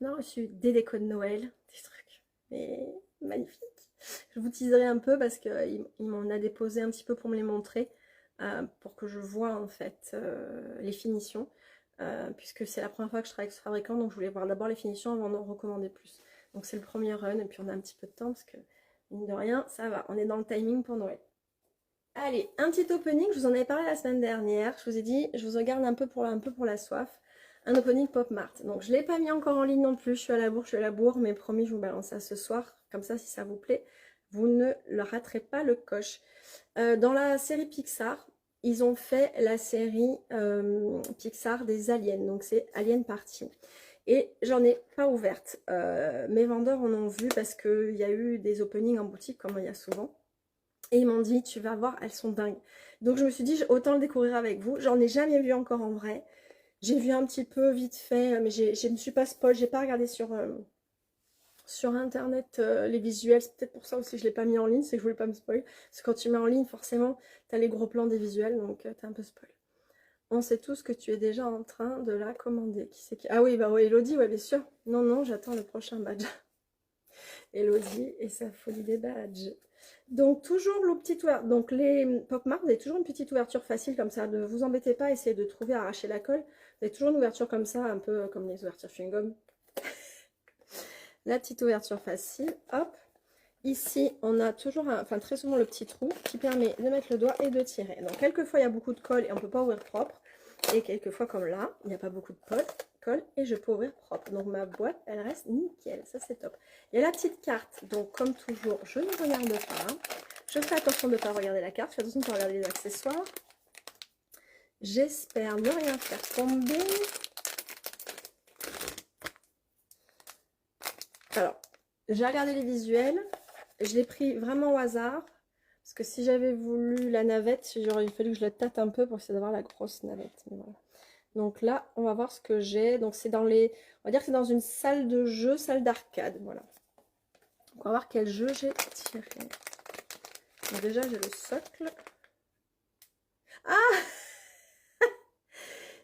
[SPEAKER 1] On a reçu des décos de Noël, des trucs mais magnifiques. Je vous teaserai un peu parce qu'il m'en a déposé un petit peu pour me les montrer, pour que je vois en fait les finitions, puisque c'est la première fois que je travaille avec ce fabricant, donc je voulais voir d'abord les finitions avant d'en recommander plus. Donc c'est le premier run et puis on a un petit peu de temps parce que mine de rien ça va, on est dans le timing pour Noël. Allez, un petit opening, je vous en avais parlé la semaine dernière, je vous ai dit, je vous regarde un peu pour la soif, un opening Pop Mart. Donc je ne l'ai pas mis encore en ligne non plus, je suis à la bourre, mais promis, je vous balance ça ce soir, comme ça si ça vous plaît, vous ne le raterez pas le coche. Dans la série Pixar, ils ont fait la série Pixar des aliens, donc c'est Alien Party. Et j'en ai pas ouverte, mes vendeurs en ont vu parce qu'il y a eu des openings en boutique, comme il y a souvent. Et ils m'ont dit, tu vas voir, elles sont dingues. Donc je me suis dit, autant le découvrir avec vous. J'en ai jamais vu encore en vrai. J'ai vu un petit peu vite fait, mais je ne suis pas spoil. J'ai pas regardé sur internet les visuels. C'est peut-être pour ça aussi que je ne l'ai pas mis en ligne, c'est que je voulais pas me spoil. Parce que quand tu mets en ligne, forcément, tu as les gros plans des visuels, donc tu es un peu spoil. On sait tous que tu es déjà en train de la commander. Qui c'est qui... Ah oui, bah oui, Elodie, ouais, bien sûr. Non, j'attends le prochain badge. Elodie et sa folie des badges. Donc toujours le petit ouverture, donc les Pop Mart, vous avez toujours une petite ouverture facile comme ça, ne vous embêtez pas, essayez de trouver, arracher la colle, vous avez toujours une ouverture comme ça, un peu comme les ouvertures chewing-gum. La petite ouverture facile, hop, ici on a toujours, très souvent le petit trou qui permet de mettre le doigt et de tirer. Donc quelquefois il y a beaucoup de colle et on ne peut pas ouvrir propre, et quelquefois comme là, il n'y a pas beaucoup de colle, colle et je peux ouvrir propre. Donc ma boîte, elle reste nickel, ça c'est top. Il y a la petite carte, donc comme toujours, je ne regarde pas. Je fais attention de ne pas regarder la carte, je fais attention de ne pas regarder les accessoires. J'espère ne rien faire tomber. Alors, j'ai regardé les visuels, je l'ai pris vraiment au hasard. Parce que si j'avais voulu la navette, j'aurais fallu que je la tâte un peu pour essayer d'avoir la grosse navette. Mais voilà. Donc là, on va voir ce que j'ai. Donc c'est dans les... On va dire que c'est dans une salle de jeu, salle d'arcade. Voilà. Donc on va voir quel jeu j'ai tiré. Donc déjà, j'ai le socle. Ah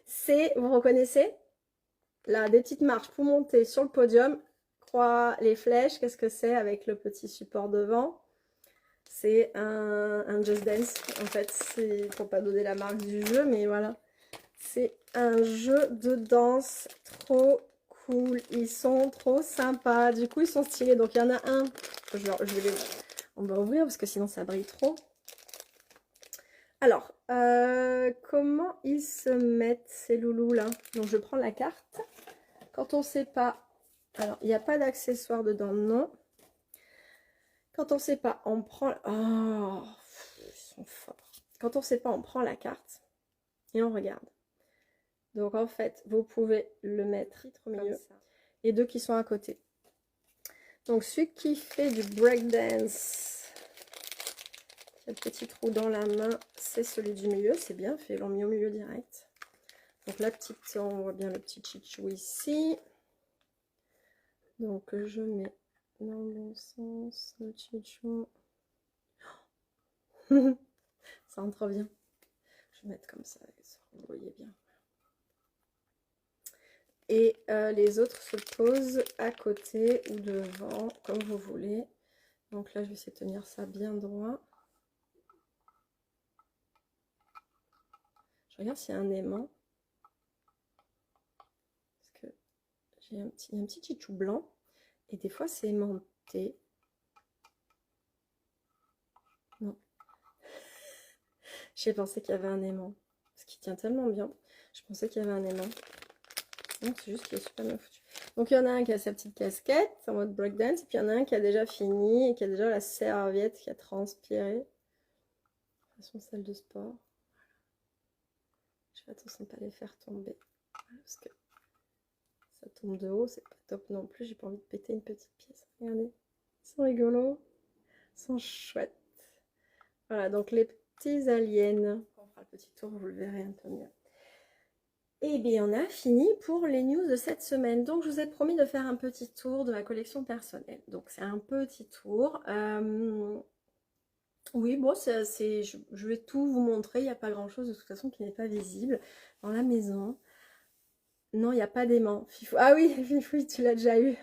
[SPEAKER 1] c'est, vous reconnaissez? Là, des petites marches pour monter sur le podium. Croix, les flèches, qu'est-ce que c'est avec le petit support devant? C'est un Just Dance. En fait, c'est pour pas donner la marque du jeu, mais voilà. C'est un jeu de danse trop cool. Ils sont trop sympas. Du coup, ils sont stylés. Donc, il y en a un. On va ouvrir parce que sinon, ça brille trop. Alors, comment ils se mettent ces loulous là? Donc, je prends la carte. Quand on ne sait pas... Alors, il n'y a pas d'accessoires dedans, non. Quand on ne sait pas, on prend... Oh, ils sont forts. Quand on ne sait pas, on prend la carte et on regarde. Donc en fait, vous pouvez le mettre au milieu et deux qui sont à côté. Donc celui qui fait du breakdance, qui a le petit trou dans la main, c'est celui du milieu. C'est bien fait, ils l'ont mis au milieu direct. Donc la petite, on voit bien le petit chichou ici. Donc je mets dans le bon sens le chichou. Ça rentre bien. Je vais mettre comme ça, vous voyez bien. Et les autres se posent à côté ou devant, comme vous voulez. Donc là, je vais essayer de tenir ça bien droit. Je regarde s'il y a un aimant. Parce que j'ai un petit chichou blanc. Et des fois, c'est aimanté. Non. J'ai pensé qu'il y avait un aimant. Parce qu'il tient tellement bien. Je pensais qu'il y avait un aimant. Non, c'est juste qu'il est super bien foutu. Donc il y en a un qui a sa petite casquette en mode breakdance. Et puis il y en a un qui a déjà fini et qui a déjà la serviette qui a transpiré. De façon, salle de sport. Je fais attention de ne pas les faire tomber. Parce que ça tombe de haut, c'est pas top non plus. J'ai pas envie de péter une petite pièce. Regardez. Ils sont rigolos. Ils sont chouettes. Voilà, donc les petits aliens. On fera le petit tour, vous le verrez un peu mieux. Et bien on a fini pour les news de cette semaine. Donc je vous ai promis de faire un petit tour de ma collection personnelle. Donc c'est un petit tour. Oui, bon, je vais tout vous montrer. Il n'y a pas grand chose de toute façon qui n'est pas visible dans la maison. Non, il n'y a pas d'aimant. Fifou. Ah oui, Fifou, tu l'as déjà eu.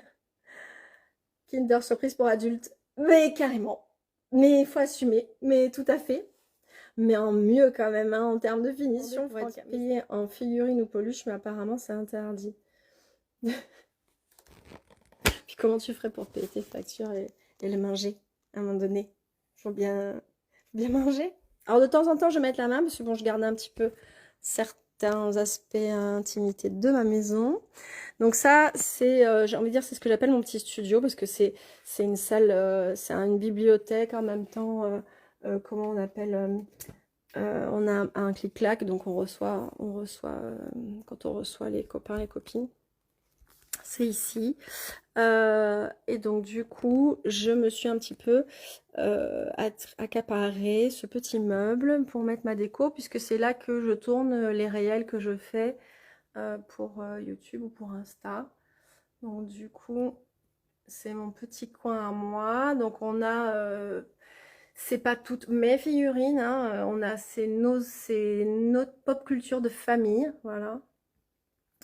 [SPEAKER 1] Kinder surprise pour adultes. Mais carrément. Mais il faut assumer. Mais tout à fait. Mais en mieux quand même, hein, en termes de finition. Pour être payé en figurine ou peluche, mais apparemment c'est interdit. Puis comment tu ferais pour payer tes factures et les manger à un moment donné? Faut bien manger. Alors de temps en temps je vais mettre la main parce que bon, je garde un petit peu certains aspects intimité de ma maison. Donc ça c'est, j'ai envie de dire, c'est ce que j'appelle mon petit studio parce que c'est une salle, c'est une bibliothèque en même temps, comment on appelle, on a un clic-clac, donc on reçoit quand on reçoit les copains, les copines. C'est ici. Et donc du coup, je me suis un petit peu accaparé ce petit meuble pour mettre ma déco, puisque c'est là que je tourne les réels que je fais pour YouTube ou pour Insta. Donc du coup, c'est mon petit coin à moi. Donc on a... c'est pas toutes mes figurines, hein. On a c'est notre pop culture de famille, voilà.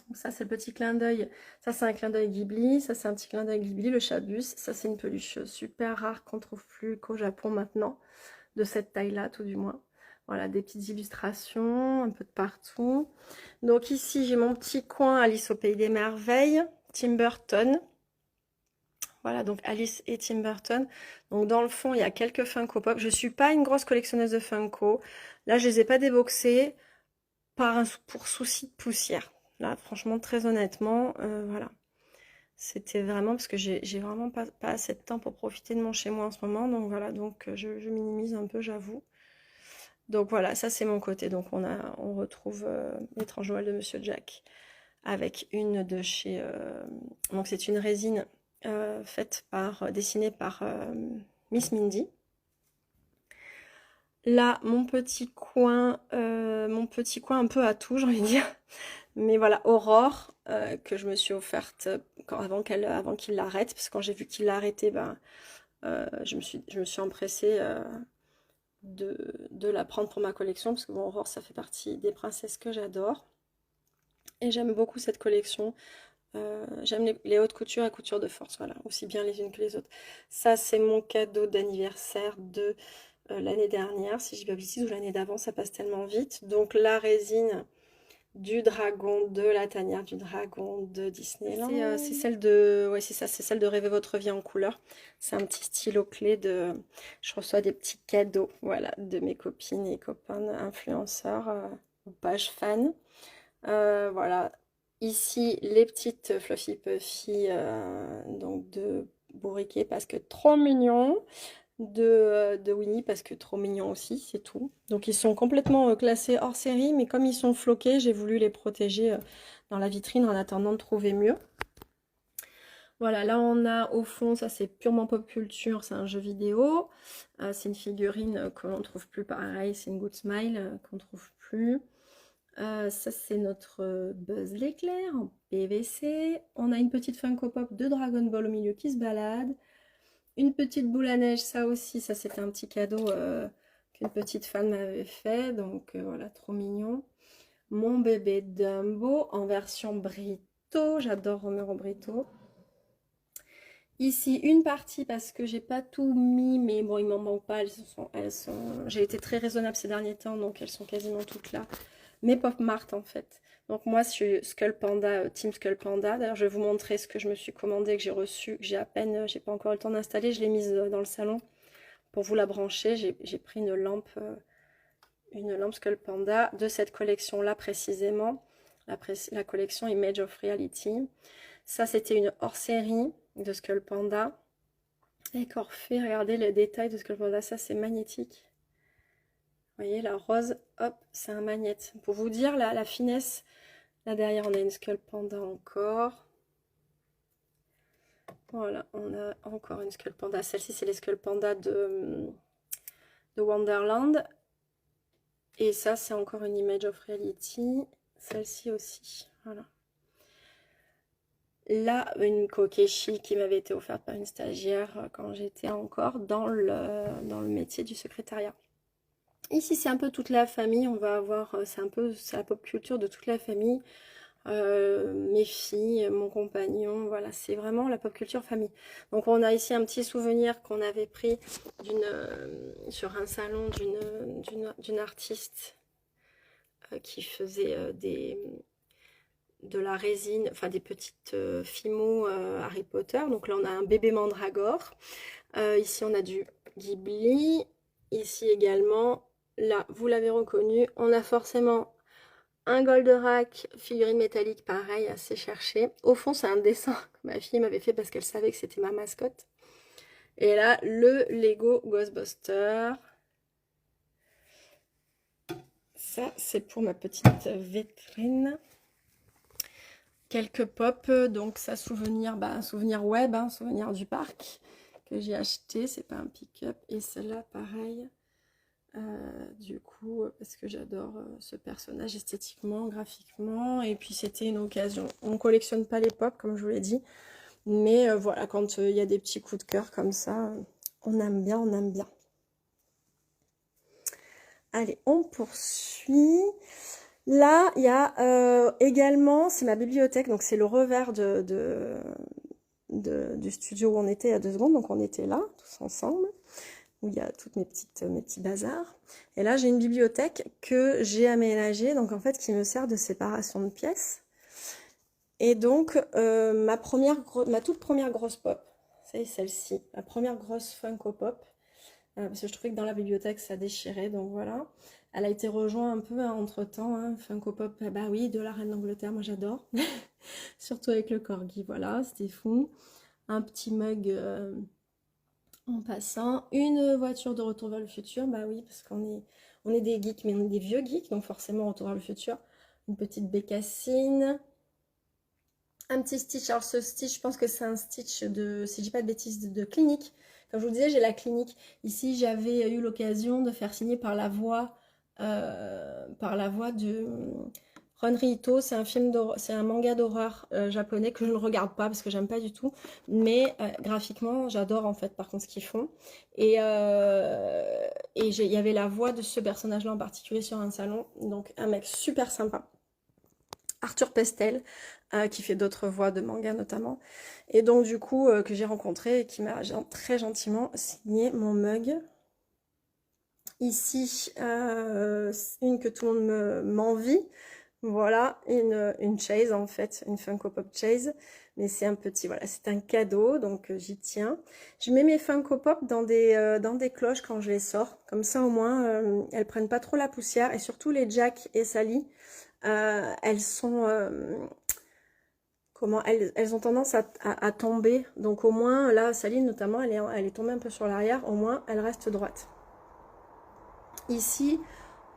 [SPEAKER 1] Donc ça c'est le petit clin d'œil, ça c'est un clin d'œil Ghibli, ça c'est un petit clin d'œil Ghibli, le Chabus, ça c'est une peluche super rare qu'on trouve plus qu'au Japon maintenant, de cette taille là tout du moins. Voilà, des petites illustrations un peu de partout. Donc ici j'ai mon petit coin Alice au Pays des Merveilles, Tim Burton. Voilà, donc Alice et Tim Burton. Donc dans le fond, il y a quelques Funko Pop. Je ne suis pas une grosse collectionneuse de Funko. Là, je ne les ai pas déboxés pour souci de poussière. Là, franchement, très honnêtement, voilà. C'était vraiment parce que j'ai vraiment pas assez de temps pour profiter de mon chez moi en ce moment. Donc voilà, donc je minimise un peu, j'avoue. Donc voilà, ça c'est mon côté. Donc on retrouve l'étrange Noël de Monsieur Jack avec une de chez... donc c'est une résine faite dessinée par Miss Mindy. Là, mon petit coin un peu à tout, j'ai envie de dire. Mais voilà, Aurore, que je me suis offerte avant qu'il l'arrête, parce que quand j'ai vu qu'il l'a arrêté, ben, je me suis empressée de la prendre pour ma collection, parce que bon, Aurore, ça fait partie des princesses que j'adore. Et j'aime beaucoup cette collection. J'aime les hautes coutures et couture de force, voilà, aussi bien les unes que les autres. Ça, c'est mon cadeau d'anniversaire de l'année dernière, si je dis pas de bêtises, ou l'année d'avant, ça passe tellement vite. Donc la résine du dragon, de la tanière du dragon de Disneyland. C'est celle de, ouais, c'est ça, c'est celle de Rêver votre vie en couleur. C'est un petit stylo clé de, je reçois des petits cadeaux, voilà, de mes copines et copains influenceurs, page fan. Voilà, ici les petites Fluffy Puffy, donc de Bourriquet parce que trop mignon de Winnie parce que trop mignon aussi, c'est tout. Donc ils sont complètement classés hors série, mais comme ils sont floqués, j'ai voulu les protéger dans la vitrine en attendant de trouver mieux. Voilà, là on a au fond, ça c'est purement pop culture, c'est un jeu vidéo. C'est une figurine que l'on trouve plus pareil, c'est une Good Smile qu'on trouve plus. Ça c'est notre Buzz l'éclair en PVC. On a une petite Funko Pop de Dragon Ball au milieu qui se balade. Une petite boule à neige, ça aussi, ça c'était un petit cadeau qu'une petite fan m'avait fait, donc voilà, trop mignon. Mon bébé Dumbo en version Brito, j'adore Romero Brito. Ici, une partie parce que j'ai pas tout mis, mais bon, il m'en manque pas, j'ai été très raisonnable ces derniers temps, donc elles sont quasiment toutes là. Mes Pop Mart en fait. Donc moi, je suis Skull Panda, Team Skull Panda. D'ailleurs, je vais vous montrer ce que je me suis commandé, que j'ai reçu, que j'ai pas encore eu le temps d'installer. Je l'ai mise dans le salon pour vous la brancher. J'ai pris une lampe Skull Panda de cette collection-là précisément. La collection Image of Reality. Ça, c'était une hors-série de Skull Panda. Avec Orphée, regardez les détails de Skull Panda. Ça, c'est magnétique. Vous voyez, la rose, hop, c'est un magnète. Pour vous dire la finesse, là derrière, on a une Skull Panda encore. Voilà, on a encore une Skull Panda. Celle-ci, c'est les Skull Panda de Wonderland. Et ça, c'est encore une Image of Reality. Celle-ci aussi, voilà. Là, une Kokeshi qui m'avait été offerte par une stagiaire quand j'étais encore dans le métier du secrétariat. Ici, c'est un peu toute la famille. On va avoir, c'est la pop culture de toute la famille. Mes filles, mon compagnon, voilà, c'est vraiment la pop culture famille. Donc on a ici un petit souvenir qu'on avait pris sur un salon d'une artiste qui faisait de la résine, enfin des petites fimo Harry Potter. Donc là on a un bébé mandragore. Ici on a du Ghibli. Ici également, là vous l'avez reconnu, on a forcément un Goldorak, figurine métallique, pareil, assez cherché. Au fond, c'est un dessin que ma fille m'avait fait parce qu'elle savait que c'était ma mascotte. Et là, le Lego Ghostbuster. Ça, c'est pour ma petite vitrine. Quelques pop, donc ça, souvenir, un souvenir web, un souvenir du parc que j'ai acheté. C'est pas un pick-up. Et celle-là, pareil. Du coup, parce que j'adore ce personnage esthétiquement, graphiquement, et puis c'était une occasion. On collectionne pas les pop, comme je vous l'ai dit, mais voilà, quand il y a des petits coups de cœur comme ça, on aime bien, on aime bien. Allez, on poursuit. Là, il y a également, c'est ma bibliothèque, donc c'est le revers du studio où on était il y a 2 secondes, donc on était là, tous ensemble, où il y a toutes mes petits bazars. Et là, j'ai une bibliothèque que j'ai aménagée, donc en fait, qui me sert de séparation de pièces. Et donc, ma toute première grosse pop, c'est celle-ci, la première grosse Funko Pop, parce que je trouvais que dans la bibliothèque, ça déchirait, donc voilà. Elle a été rejointe un peu hein, entre-temps, hein, Funko Pop, bah oui, de la Reine d'Angleterre, moi j'adore. Surtout avec le corgi, voilà, c'était fou. Un petit mug en passant. Une voiture de Retour vers le futur, bah oui, parce on est des geeks, mais on est des vieux geeks, donc forcément Retour vers le futur. Une petite bécassine. Un petit Stitch, alors ce Stitch, je pense que c'est un Stitch de, si je dis pas de bêtises, de clinique. Comme je vous disais, j'ai la clinique. Ici, j'avais eu l'occasion de faire signer par la voix de Ronri Ito. C'est un film c'est un manga d'horreur japonais que je ne regarde pas parce que j'aime pas du tout. Mais graphiquement, j'adore en fait par contre ce qu'ils font. Et il y avait la voix de ce personnage-là en particulier sur un salon. Donc un mec super sympa. Arthur Pestel, qui fait d'autres voix de manga notamment. Et donc du coup, que j'ai rencontré et qui m'a très gentiment signé mon mug. Ici, une que tout le monde m'envie. Voilà, une Chase en fait, une Funko Pop Chase. Mais c'est un petit, voilà, c'est un cadeau, donc j'y tiens. Je mets mes Funko Pop dans des cloches quand je les sors. Comme ça au moins, elles prennent pas trop la poussière. Et surtout les Jack et Sally, elles sont... elles ont tendance à tomber. Donc au moins, là, Sally notamment, elle est tombée un peu sur l'arrière. Au moins, elle reste droite. Ici,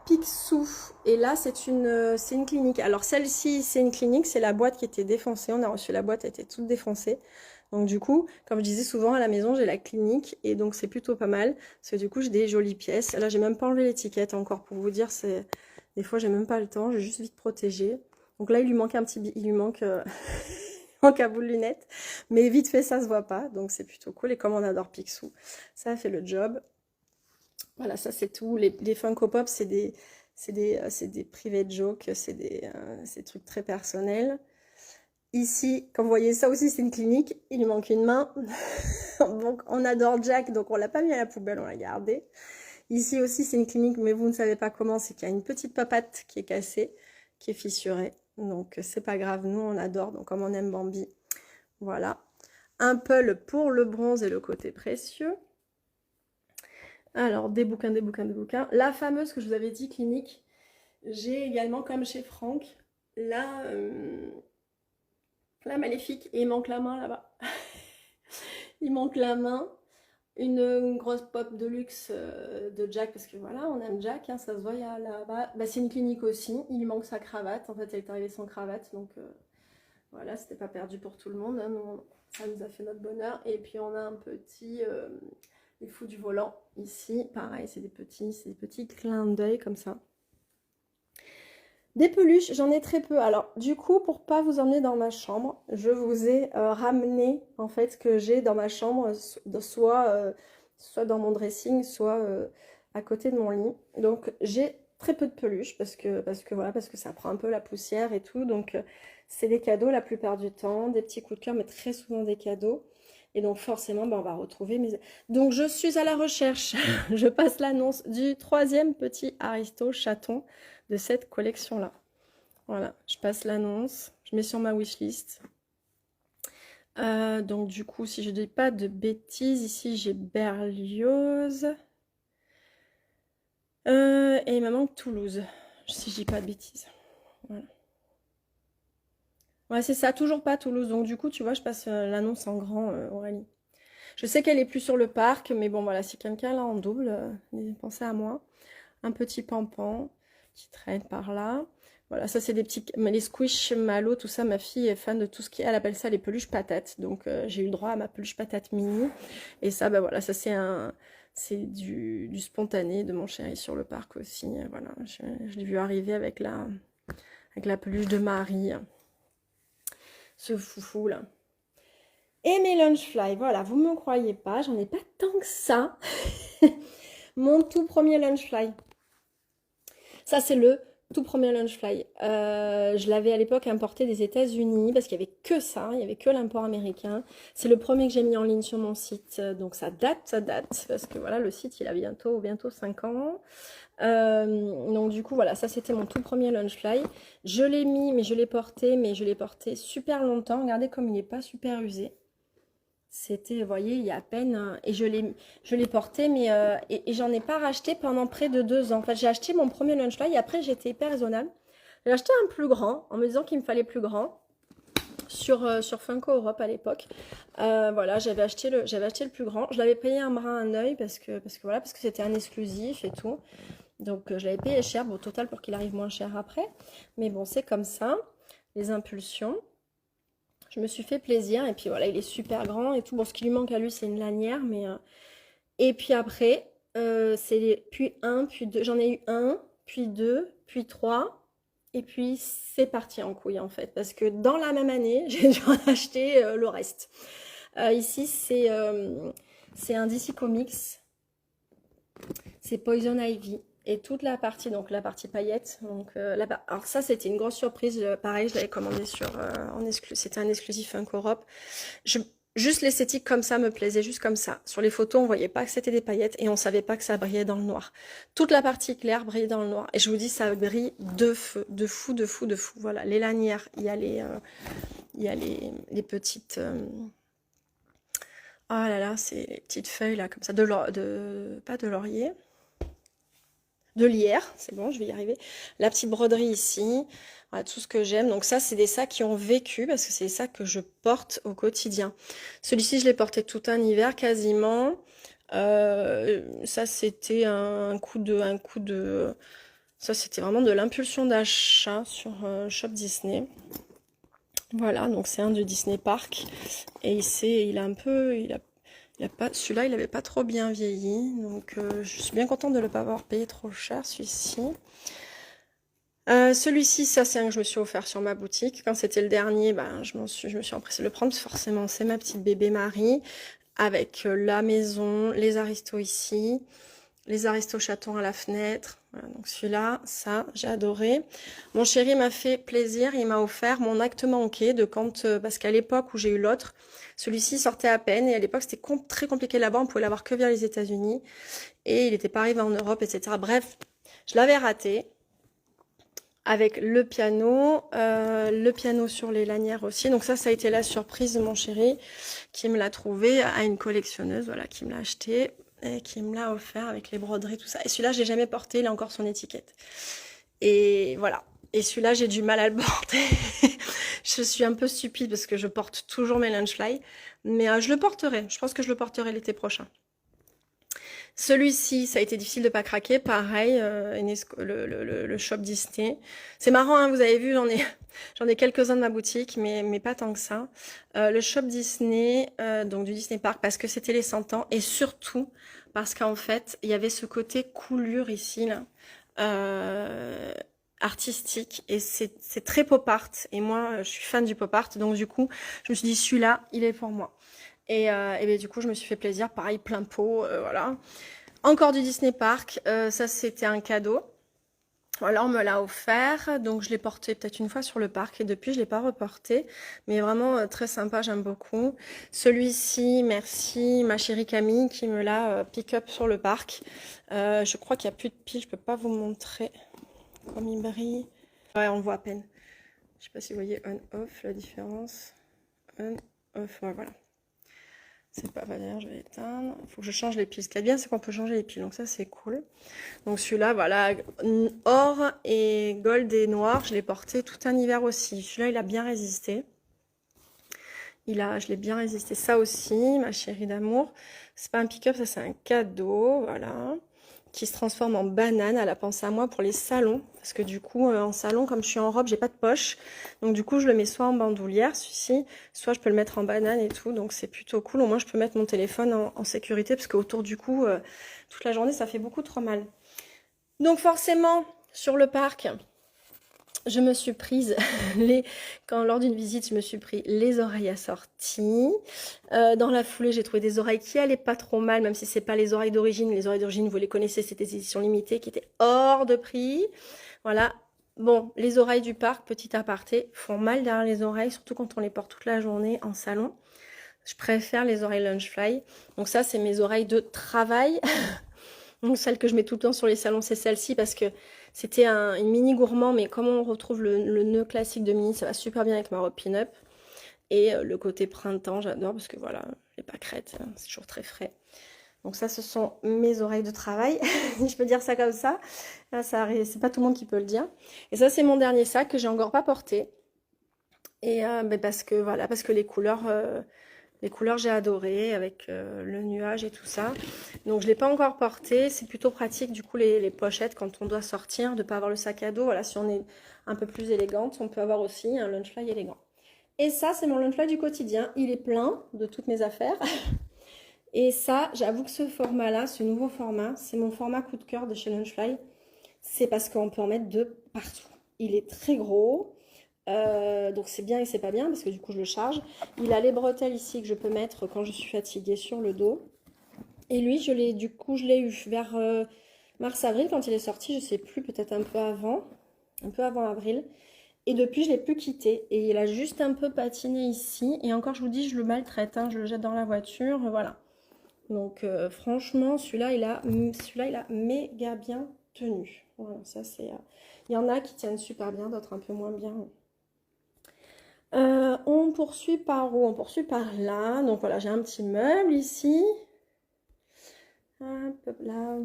[SPEAKER 1] Picsou. Et là, c'est une clinique. Alors celle-ci, c'est une clinique. C'est la boîte qui était défoncée. On a reçu la boîte, elle était toute défoncée. Donc du coup, comme je disais souvent à la maison, j'ai la clinique. Et donc c'est plutôt pas mal. Parce que du coup, j'ai des jolies pièces. Là, j'ai même pas enlevé l'étiquette encore pour vous dire. Des fois, j'ai même pas le temps. J'ai juste vite protégé. Donc là, il lui manque il lui manque... manque un bout de lunettes, mais vite fait ça se voit pas, donc c'est plutôt cool. Et comme on adore Picsou, ça fait le job. Voilà, ça c'est tout. Les Funko Pop, c'est des private jokes, c'est des trucs très personnels. Ici, comme vous voyez, ça aussi c'est une clinique, il lui manque une main. Donc on adore Jack, donc on l'a pas mis à la poubelle, on l'a gardé. Ici aussi c'est une clinique, mais vous ne savez pas comment, c'est qu'il y a une petite papate qui est cassée, qui est fissurée. Donc c'est pas grave, nous on adore, donc comme on aime Bambi, voilà. Un pull pour le bronze et le côté précieux. Alors des bouquins, des bouquins, des bouquins. La fameuse que je vous avais dit, clinique. J'ai également, comme chez Franck, la maléfique. Et il manque la main là-bas. Il manque la main. Une grosse pop de luxe de Jack, parce que voilà, on aime Jack, hein, ça se voit là-bas. Bah, c'est une clinique aussi, il lui manque sa cravate, en fait elle est arrivée sans cravate, donc voilà, c'était pas perdu pour tout le monde, hein, ça nous a fait notre bonheur. Et puis on a un petit, les fous du volant, ici, pareil, c'est des petits clins d'œil comme ça. Des peluches, j'en ai très peu. Alors, du coup, pour pas vous emmener dans ma chambre, je vous ai ramené, en fait, ce que j'ai dans ma chambre, soit dans mon dressing, soit à côté de mon lit. Donc, j'ai très peu de peluches, voilà, parce que ça prend un peu la poussière et tout. Donc, c'est des cadeaux la plupart du temps, des petits coups de cœur, mais très souvent des cadeaux. Et donc, forcément, ben, on va retrouver mes... Donc, je suis à la recherche, je passe l'annonce du 3e petit Aristo chaton de cette collection-là. Voilà, je passe l'annonce, je mets sur ma wishlist. Donc du coup, si je ne dis pas de bêtises, ici j'ai Berlioz. Et il me manque Toulouse, si je dis pas de bêtises. Voilà. Ouais, c'est ça, toujours pas Toulouse. Donc du coup, tu vois, je passe l'annonce en grand, Aurélie. Je sais qu'elle est plus sur le parc, mais bon, voilà, si quelqu'un l'a en double, pensez à moi. Un petit pampan qui traîne par là. Voilà, ça c'est des petits... Les Squishmallows, tout ça, ma fille est fan de tout ce qui est... Elle appelle ça les peluches patates. Donc j'ai eu le droit à ma peluche patate mini. Et ça, bah voilà, ça c'est du spontané de mon chéri sur le parc aussi. Voilà, je l'ai vu arriver avec la peluche de Marie. Ce foufou là. Et mes Lunchfly, voilà, vous ne me croyez pas, j'en ai pas tant que ça. Mon tout premier Lunchfly. Ça, c'est le tout premier Lunchfly. Je l'avais à l'époque importé des États-Unis parce qu'il n'y avait que ça, il n'y avait que l'import américain. C'est le premier que j'ai mis en ligne sur mon site, donc ça date, parce que voilà, le site, il a bientôt 5 ans. Donc du coup, voilà, ça c'était mon tout premier Lunchfly. Je l'ai mis, mais je l'ai porté super longtemps. Regardez comme il n'est pas super usé. C'était, vous voyez, il y a à peine, et je l'ai porté, mais et j'en ai pas racheté pendant près de 2 ans. En fait, j'ai acheté mon premier Lunchfly et après j'étais hyper raisonnable. J'ai acheté un plus grand en me disant qu'il me fallait plus grand sur Funko Europe à l'époque. Voilà, j'avais acheté le plus grand. Je l'avais payé un bras un œil voilà, parce que c'était un exclusif et tout. Donc je l'avais payé cher, bon, au total pour qu'il arrive moins cher après. Mais bon, c'est comme ça, les impulsions. Je me suis fait plaisir et puis voilà, il est super grand et tout. Bon, ce qui lui manque à lui, c'est une lanière, mais et puis après, puis un, puis deux. J'en ai eu un, puis deux, puis trois, et puis c'est parti en couille en fait, parce que dans la même année, j'ai dû en acheter le reste. Ici, c'est un DC Comics, c'est Poison Ivy. Et toute la partie, donc la partie paillettes. Donc, alors ça, c'était une grosse surprise. Pareil, je l'avais commandé c'était un exclusif Funko Europe. Juste l'esthétique comme ça me plaisait, juste comme ça. Sur les photos, on voyait pas que c'était des paillettes et on savait pas que ça brillait dans le noir. Toute la partie claire brillait dans le noir. Et je vous dis, ça brille de feu, de fou, de fou, de fou. Voilà, les lanières, il y a les petites... Ah là là, c'est les petites feuilles là, comme ça, pas de laurier, de lierre, c'est bon, je vais y arriver. La petite broderie ici, voilà, tout ce que j'aime. Donc ça, c'est des sacs qui ont vécu parce que c'est des sacs que je porte au quotidien. Celui-ci, je l'ai porté tout un hiver quasiment. Ça, c'était ça, c'était vraiment de l'impulsion d'achat sur Shop Disney. Voilà, donc c'est un de Disney Park et celui-là, il avait pas trop bien vieilli, donc je suis bien contente de ne pas avoir payé trop cher, celui-ci. Celui-ci, ça c'est un que je me suis offert sur ma boutique. Quand c'était le dernier, ben, je me suis empressée de le prendre, parce que forcément c'est ma petite bébé Marie, avec la maison, les aristos ici, les aristos chatons à la fenêtre. Voilà, donc celui-là, ça, j'ai adoré. Mon chéri m'a fait plaisir, il m'a offert mon acte manqué de parce qu'à l'époque où j'ai eu l'autre, celui-ci sortait à peine et à l'époque c'était très compliqué là-bas, on pouvait l'avoir que via les États-Unis et il n'était pas arrivé en Europe, etc. Bref, je l'avais raté avec le piano sur les lanières aussi. Donc ça a été la surprise de mon chéri qui me l'a trouvé à une collectionneuse, voilà, qui me l'a acheté et qui me l'a offert avec les broderies, tout ça. Et celui-là, je l'ai jamais porté, il a encore son étiquette. Et voilà. Et celui-là, j'ai du mal à le porter. Je suis un peu stupide parce que je porte toujours mes Lunchfly. Mais je le porterai. Je pense que je le porterai l'été prochain. Celui-ci, ça a été difficile de pas craquer. Pareil, le shop Disney. C'est marrant, hein, vous avez vu, j'en ai quelques-uns de ma boutique, mais pas tant que ça. Le shop Disney, donc du Disney Park, parce que c'était les 100 ans. Et surtout, parce qu'en fait, il y avait ce côté coulure ici, là. Artistique, et c'est très pop art, et moi je suis fan du pop art, donc du coup je me suis dit celui-là il est pour moi, et ben, du coup je me suis fait plaisir, pareil plein pot, voilà. Encore du Disney Park, ça c'était un cadeau, voilà, on me l'a offert, donc je l'ai porté peut-être une fois sur le parc et depuis je l'ai pas reporté, mais vraiment très sympa, j'aime beaucoup. Celui-ci, merci ma chérie Camille qui me l'a pick up sur le parc. Je crois qu'il n'y a plus de piles, je peux pas vous montrer comme il brille. Ouais, on le voit à peine. Je sais pas si vous voyez on-off, la différence. On-off, ouais, voilà. C'est pas, d'ailleurs, je vais l'éteindre. Il faut que je change les piles. Ce qui est bien, c'est qu'on peut changer les piles. Donc ça, c'est cool. Donc celui-là, voilà, or et gold et noir, je l'ai porté tout un hiver aussi. Celui-là, il a bien résisté. Je l'ai bien résisté. Ça aussi, ma chérie d'amour. C'est pas un pick-up, ça c'est un cadeau, voilà. Qui se transforme en banane. Elle a pensé à moi pour les salons, parce que du coup en salon, comme je suis en robe, j'ai pas de poche, donc du coup je le mets soit en bandoulière, celui-ci, soit je peux le mettre en banane et tout, donc c'est plutôt cool. Au moins je peux mettre mon téléphone en sécurité, parce qu'autour du cou toute la journée ça fait beaucoup trop mal. Donc forcément sur le parc, je me suis prise lors d'une visite, je me suis pris les oreilles assorties. Dans la foulée, j'ai trouvé des oreilles qui allaient pas trop mal, même si c'est pas les oreilles d'origine. Les oreilles d'origine, vous les connaissez, c'était des éditions limitées qui étaient hors de prix. Voilà. Bon, les oreilles du parc, petit aparté, font mal derrière les oreilles, surtout quand on les porte toute la journée en salon. Je préfère les oreilles Lunchfly. Donc ça, c'est mes oreilles de travail. Donc celle que je mets tout le temps sur les salons, c'est celle-ci, parce que c'était une mini gourmand, mais comme on retrouve le nœud classique de mini, ça va super bien avec ma robe pin-up. Et le côté printemps, j'adore, parce que voilà, les pâquerettes, c'est toujours très frais. Donc ça, ce sont mes oreilles de travail, si je peux dire ça comme ça. Là, ça arrive, c'est pas tout le monde qui peut le dire. Et ça, c'est mon dernier sac que j'ai encore pas porté. Et ben parce que voilà, parce que les couleurs j'ai adoré avec le nuage et tout ça. Donc je l'ai pas encore porté. C'est plutôt pratique du coup les pochettes quand on doit sortir, de pas avoir le sac à dos. Voilà, si on est un peu plus élégante, on peut avoir aussi un lunch fly élégant. Et ça, c'est mon lunch fly du quotidien. Il est plein de toutes mes affaires. Et ça, j'avoue que ce format-là, ce nouveau format, c'est mon format coup de cœur de chez Lunchfly. C'est parce qu'on peut en mettre de partout. Il est très gros, donc c'est bien et c'est pas bien parce que du coup je le charge. Il a les bretelles ici que je peux mettre quand je suis fatiguée sur le dos. Et lui, je l'ai eu vers mars-avril quand il est sorti, je sais plus, peut-être un peu avant avril. Et depuis, je l'ai plus quitté. Et il a juste un peu patiné ici. Et encore, je vous dis, je le maltraite, hein, je le jette dans la voiture, voilà. Donc franchement, celui-là, il a méga bien tenu. Voilà, ça c'est. Il y en a qui tiennent super bien, d'autres un peu moins bien. On poursuit par où? On poursuit par là. Donc voilà, j'ai un petit meuble ici. Hop là.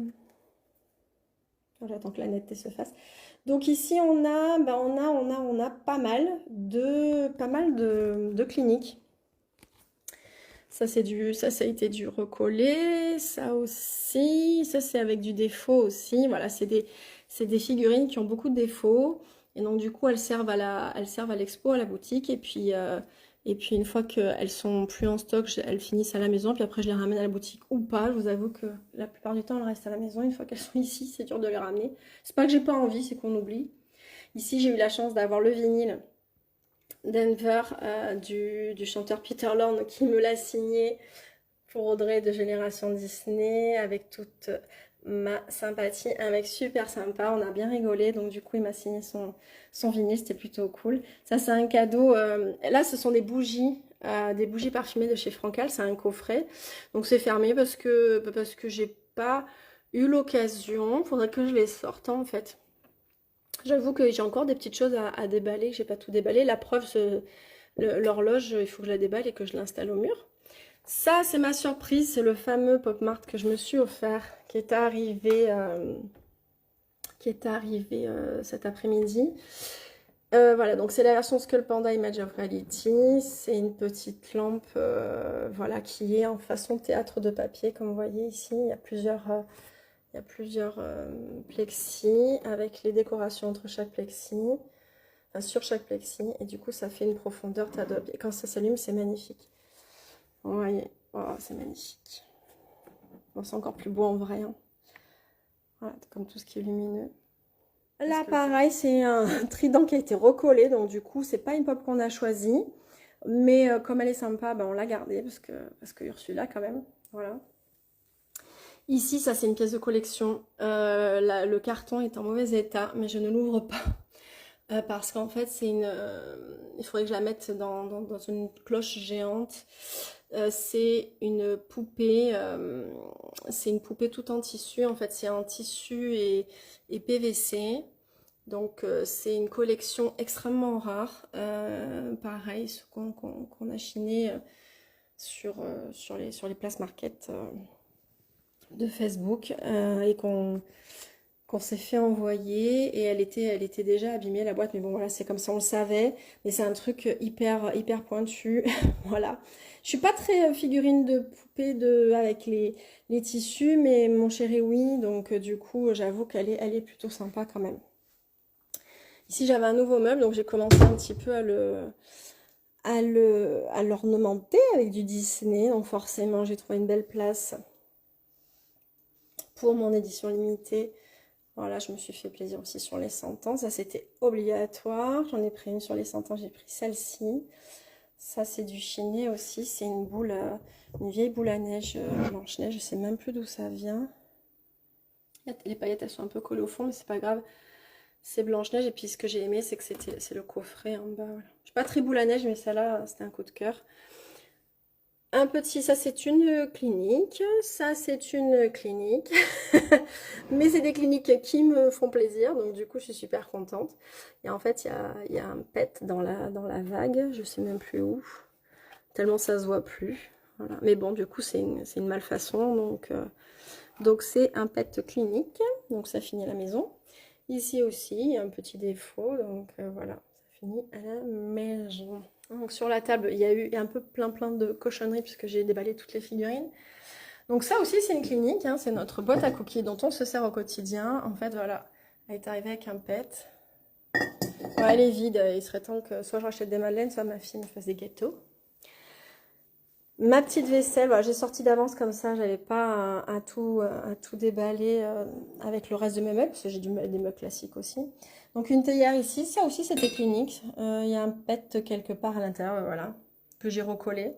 [SPEAKER 1] J'attends que la netteté se fasse. Donc ici on a pas mal de cliniques. Ça, ça a été du recollé, ça aussi, ça c'est avec du défaut aussi. Voilà, c'est des figurines qui ont beaucoup de défauts. Et donc du coup, elles servent à l'expo, à la boutique. Et puis une fois qu'elles sont plus en stock, elles finissent à la maison. Puis après, je les ramène à la boutique ou pas. Je vous avoue que la plupart du temps, elles restent à la maison. Une fois qu'elles sont ici, c'est dur de les ramener. C'est pas que j'ai pas envie, c'est qu'on oublie. Ici, j'ai eu la chance d'avoir le vinyle Denver du chanteur Peter Lorre qui me l'a signé pour Audrey de Génération Disney avec toute ma sympathie, un mec super sympa, on a bien rigolé, donc du coup il m'a signé son vinyle, c'était plutôt cool. Ça c'est un cadeau, là ce sont des bougies parfumées de chez Frankel, c'est un coffret, donc c'est fermé parce que j'ai pas eu l'occasion, faudrait que je les sorte en fait. J'avoue que j'ai encore des petites choses à déballer, que j'ai pas tout déballé. La preuve, l'horloge, il faut que je la déballe et que je l'installe au mur. Ça, c'est ma surprise, c'est le fameux Pop Mart que je me suis offert, qui est arrivé, cet après-midi. Voilà, donc c'est la version Skull Panda Image of Reality. C'est une petite lampe, voilà, qui est en façon théâtre de papier, comme vous voyez ici. Il y a plusieurs plexis avec les décorations entre chaque plexi, enfin sur chaque plexi, et du coup ça fait une profondeur t'adopte. Et quand ça s'allume, c'est magnifique. Vous voyez, oh, c'est magnifique. Bon, c'est encore plus beau en vrai. Hein. Voilà, comme tout ce qui est lumineux. Là, pareil, c'est un trident qui a été recollé, donc du coup, c'est pas une pop qu'on a choisie, mais comme elle est sympa, ben, on l'a gardée parce que Ursula quand même, voilà. Ici, ça c'est une pièce de collection. Le carton est en mauvais état, mais je ne l'ouvre pas. Parce qu'en fait, il faudrait que je la mette dans une cloche géante. C'est une poupée tout en tissu. En fait, c'est en tissu et PVC. Donc, c'est une collection extrêmement rare. Pareil, ce qu'on a chiné sur les places market de Facebook et qu'on s'est fait envoyer, et elle était déjà abîmée la boîte, mais bon voilà, c'est comme ça, on le savait, mais c'est un truc hyper pointu. Voilà, je suis pas très figurine de poupée avec les tissus, mais mon chéri oui, donc du coup j'avoue qu'elle est plutôt sympa quand même. Ici j'avais un nouveau meuble, donc j'ai commencé un petit peu à l'ornementer avec du Disney, donc forcément j'ai trouvé une belle place pour mon édition limitée. Voilà, je me suis fait plaisir aussi sur les 100 ans. Ça, c'était obligatoire. J'en ai pris une sur les 100 ans. J'ai pris celle-ci. Ça, c'est du chiné aussi. C'est une boule, une vieille boule à neige, blanche-neige. Je sais même plus d'où ça vient. Les paillettes, elles sont un peu collées au fond, mais c'est pas grave. C'est blanche-neige. Et puis, ce que j'ai aimé, c'est que c'est le coffret en bas. Voilà. Je suis pas très boule à neige, mais celle-là, c'était un coup de cœur. Un petit, ça c'est une clinique, ça c'est une clinique, mais c'est des cliniques qui me font plaisir, donc du coup je suis super contente. Et en fait il y a un pet dans la vague, je sais même plus où, tellement ça se voit plus. Voilà. Mais bon, du coup, c'est une malfaçon, donc c'est un pet clinique, donc ça finit à la maison. Ici aussi, il y a un petit défaut, donc voilà, ça finit à la maison. Donc sur la table, il y a eu un peu plein de cochonneries puisque j'ai déballé toutes les figurines. Donc ça aussi, c'est une clinique, hein, c'est notre boîte à cookies dont on se sert au quotidien. En fait, voilà, elle est arrivée avec un pet. Ouais, elle est vide, il serait temps que soit je rachète des madeleines, soit ma fille me fasse des gâteaux. Ma petite vaisselle, voilà, j'ai sorti d'avance comme ça, j'avais pas à tout déballer avec le reste de mes meubles, parce que j'ai des meubles classiques aussi. Donc une théière ici, ça aussi c'était clinique. Il y a un pet quelque part à l'intérieur, voilà, que j'ai recollé.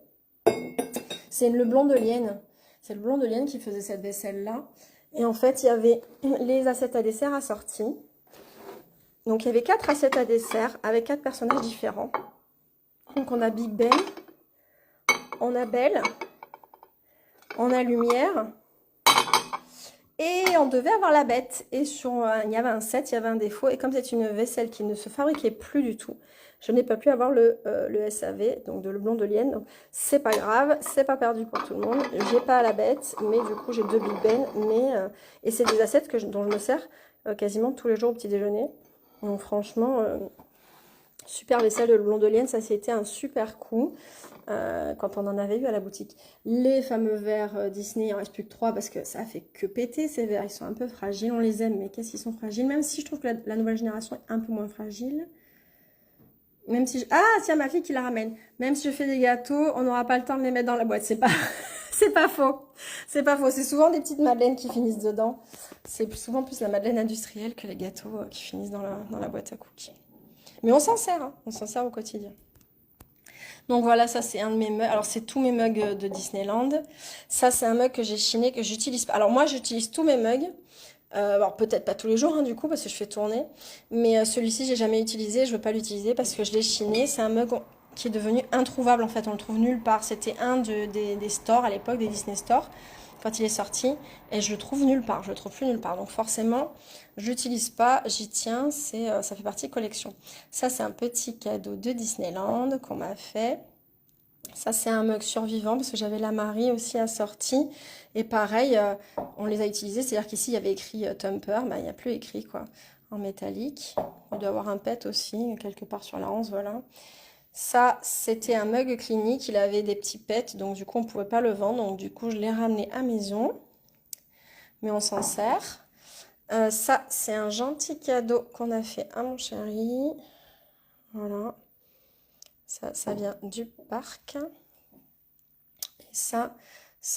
[SPEAKER 1] C'est le blond de Lienne. C'est le blond de Lienne qui faisait cette vaisselle-là. Et en fait, il y avait les assiettes à dessert assorties. Donc il y avait 4 assiettes à dessert avec 4 personnages différents. Donc on a Big Ben, on a Belle, on a Lumière, et on devait avoir la bête. Et il y avait un set, il y avait un défaut. Et comme c'est une vaisselle qui ne se fabriquait plus du tout, je n'ai pas pu avoir le SAV, donc de le blond de Lienne. Donc c'est pas grave, c'est pas perdu pour tout le monde. J'ai pas la bête, mais du coup j'ai 2 Big Ben. Et c'est des assiettes dont je me sers quasiment tous les jours au petit déjeuner. Donc franchement, super vaisselle de le blond de Lienne, ça c'était un super coup. Quand on en avait eu à la boutique. Les fameux verres Disney, il en reste plus que 3 parce que ça a fait que péter ces verres. Ils sont un peu fragiles, on les aime, mais qu'est-ce qu'ils sont fragiles. Même si je trouve que la nouvelle génération est un peu moins fragile. Même si ah, tiens, ma fille qui la ramène. Même si je fais des gâteaux, on n'aura pas le temps de les mettre dans la boîte. C'est pas, c'est pas faux. C'est pas faux. C'est souvent des petites madeleines qui finissent dedans. C'est souvent plus la madeleine industrielle que les gâteaux qui finissent dans la boîte à cookies. Mais on s'en sert, hein. On s'en sert au quotidien. Donc voilà, ça c'est un de mes mugs. Alors c'est tous mes mugs de Disneyland. Ça c'est un mug que j'ai chiné, que j'utilise pas. Alors moi j'utilise tous mes mugs. Alors peut-être pas tous les jours hein, du coup parce que je fais tourner. Mais celui-ci j'ai jamais utilisé. Je veux pas l'utiliser parce que je l'ai chiné. C'est un mug qui est devenu introuvable en fait. On le trouve nulle part. C'était un des stores à l'époque, des Disney Stores. Quand il est sorti, et je le trouve nulle part, je le trouve plus nulle part. Donc forcément, je l'utilise pas, j'y tiens, ça fait partie collection. Ça, c'est un petit cadeau de Disneyland qu'on m'a fait. Ça, c'est un mug survivant parce que j'avais la Marie aussi assortie. Et pareil, on les a utilisés, c'est-à-dire qu'ici, il y avait écrit Thumper, il n'y a plus écrit quoi, en métallique. Il doit y avoir un pet aussi, quelque part sur la 11, voilà. Ça, c'était un mug clinique, il avait des petits pets, donc du coup, on ne pouvait pas le vendre. Donc du coup, je l'ai ramené à maison, mais on s'en sert. Ça, c'est un gentil cadeau qu'on a fait à mon chéri. Voilà. Ça vient du parc. Et ça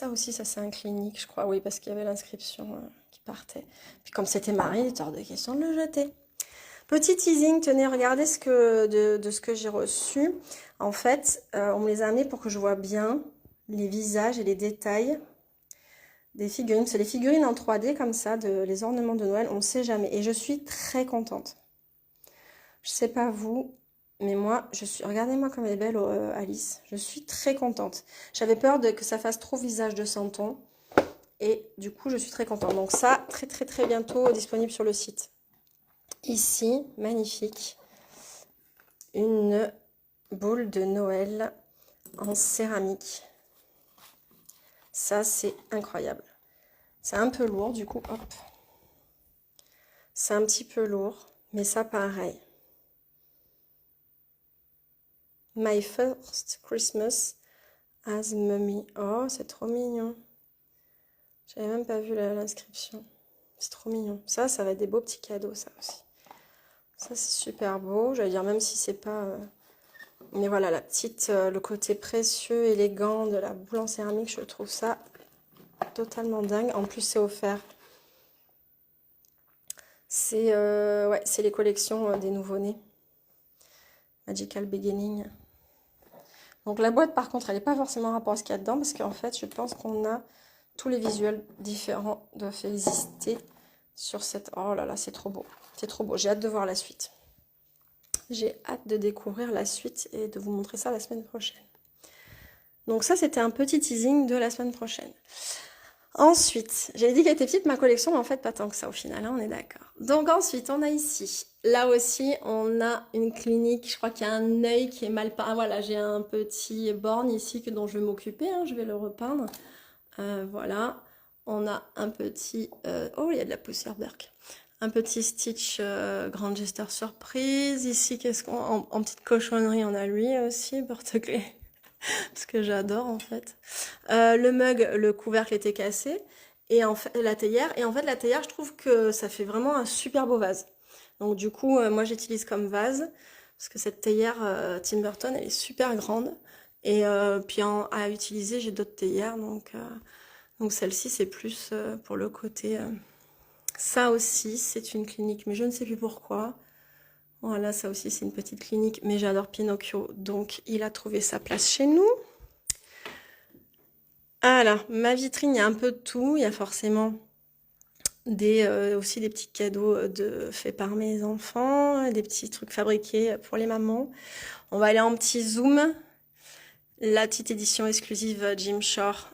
[SPEAKER 1] aussi, ça c'est un clinique, je crois. Oui, parce qu'il y avait l'inscription qui partait. Puis comme c'était Marie, il était hors de question de le jeter. Petit teasing, tenez, regardez de ce que j'ai reçu. En fait, on me les a amenés pour que je vois bien les visages et les détails des figurines. C'est les figurines en 3D comme ça, les ornements de Noël, on ne sait jamais. Et je suis très contente. Je sais pas vous, mais moi, regardez-moi comme elle est belle, Alice. Je suis très contente. J'avais peur que ça fasse trop visage de Santon. Et du coup, je suis très contente. Donc ça, très bientôt disponible sur le site. Ici, magnifique, une boule de Noël en céramique. Ça, c'est incroyable. C'est un peu lourd, du coup, hop. C'est un petit peu lourd, mais ça, pareil. My first Christmas as Mummy. Oh, c'est trop mignon. J'avais même pas vu l'inscription. C'est trop mignon. Ça va être des beaux petits cadeaux, ça aussi. Ça, c'est super beau. J'allais dire, même si c'est pas... Mais voilà, le côté précieux, élégant de la boule en céramique, je trouve ça totalement dingue. En plus, c'est offert. C'est ouais, c'est les collections des nouveau-nés. Magical Beginning. Donc la boîte, par contre, elle n'est pas forcément en rapport à ce qu'il y a dedans, parce qu'en fait, je pense qu'on a tous les visuels différents doivent exister sur cette... Oh là là, c'est trop beau. C'est trop beau. J'ai hâte de voir la suite. J'ai hâte de découvrir la suite et de vous montrer ça la semaine prochaine. Donc ça, c'était un petit teasing de la semaine prochaine. Ensuite, j'avais dit qu'elle était petite ma collection, mais en fait pas tant que ça au final, hein, on est d'accord. Donc ensuite, on a ici, là aussi, on a une clinique, je crois qu'il y a un œil qui est mal peint. Ah, voilà, j'ai un petit borgne ici dont je vais m'occuper, hein, je vais le repeindre. Voilà, on a un petit... oh, il y a de la poussière Berk. Un petit Stitch Grand Jester Surprise. Ici, qu'est-ce qu'on... En petite cochonnerie, on a lui aussi, porte-clés. Ce que j'adore en fait. Le mug, le couvercle était cassé. Et en fait, la théière. Et en fait, la théière, je trouve que ça fait vraiment un super beau vase. Donc du coup, moi j'utilise comme vase. Parce que cette théière Tim Burton, elle est super grande. Et puis à utiliser, j'ai d'autres théières. Donc celle-ci, c'est plus pour le côté... Ça aussi, c'est une clinique, mais je ne sais plus pourquoi. Voilà, ça aussi, c'est une petite clinique, mais j'adore Pinocchio, donc il a trouvé sa place chez nous. Alors, ma vitrine, il y a un peu de tout. Il y a forcément aussi des petits cadeaux faits par mes enfants, des petits trucs fabriqués pour les mamans. On va aller en petit zoom. La petite édition exclusive Jim Shore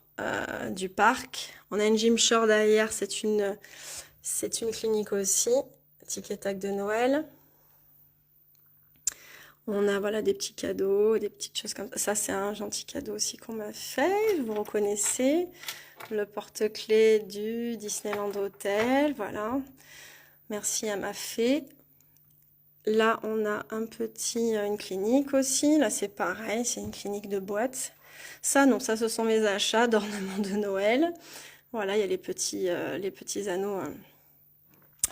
[SPEAKER 1] du parc. On a une Jim Shore derrière, c'est une clinique aussi. Tic et tac de Noël. On a voilà des petits cadeaux, des petites choses comme ça. Ça, c'est un gentil cadeau aussi qu'on m'a fait. Vous reconnaissez le porte-clés du Disneyland Hotel. Voilà. Merci à ma fée. Là, on a une clinique aussi. Là, c'est pareil, c'est une clinique de boîte. Ça, non, ça, ce sont mes achats d'ornements de Noël. Voilà, il y a les petits anneaux.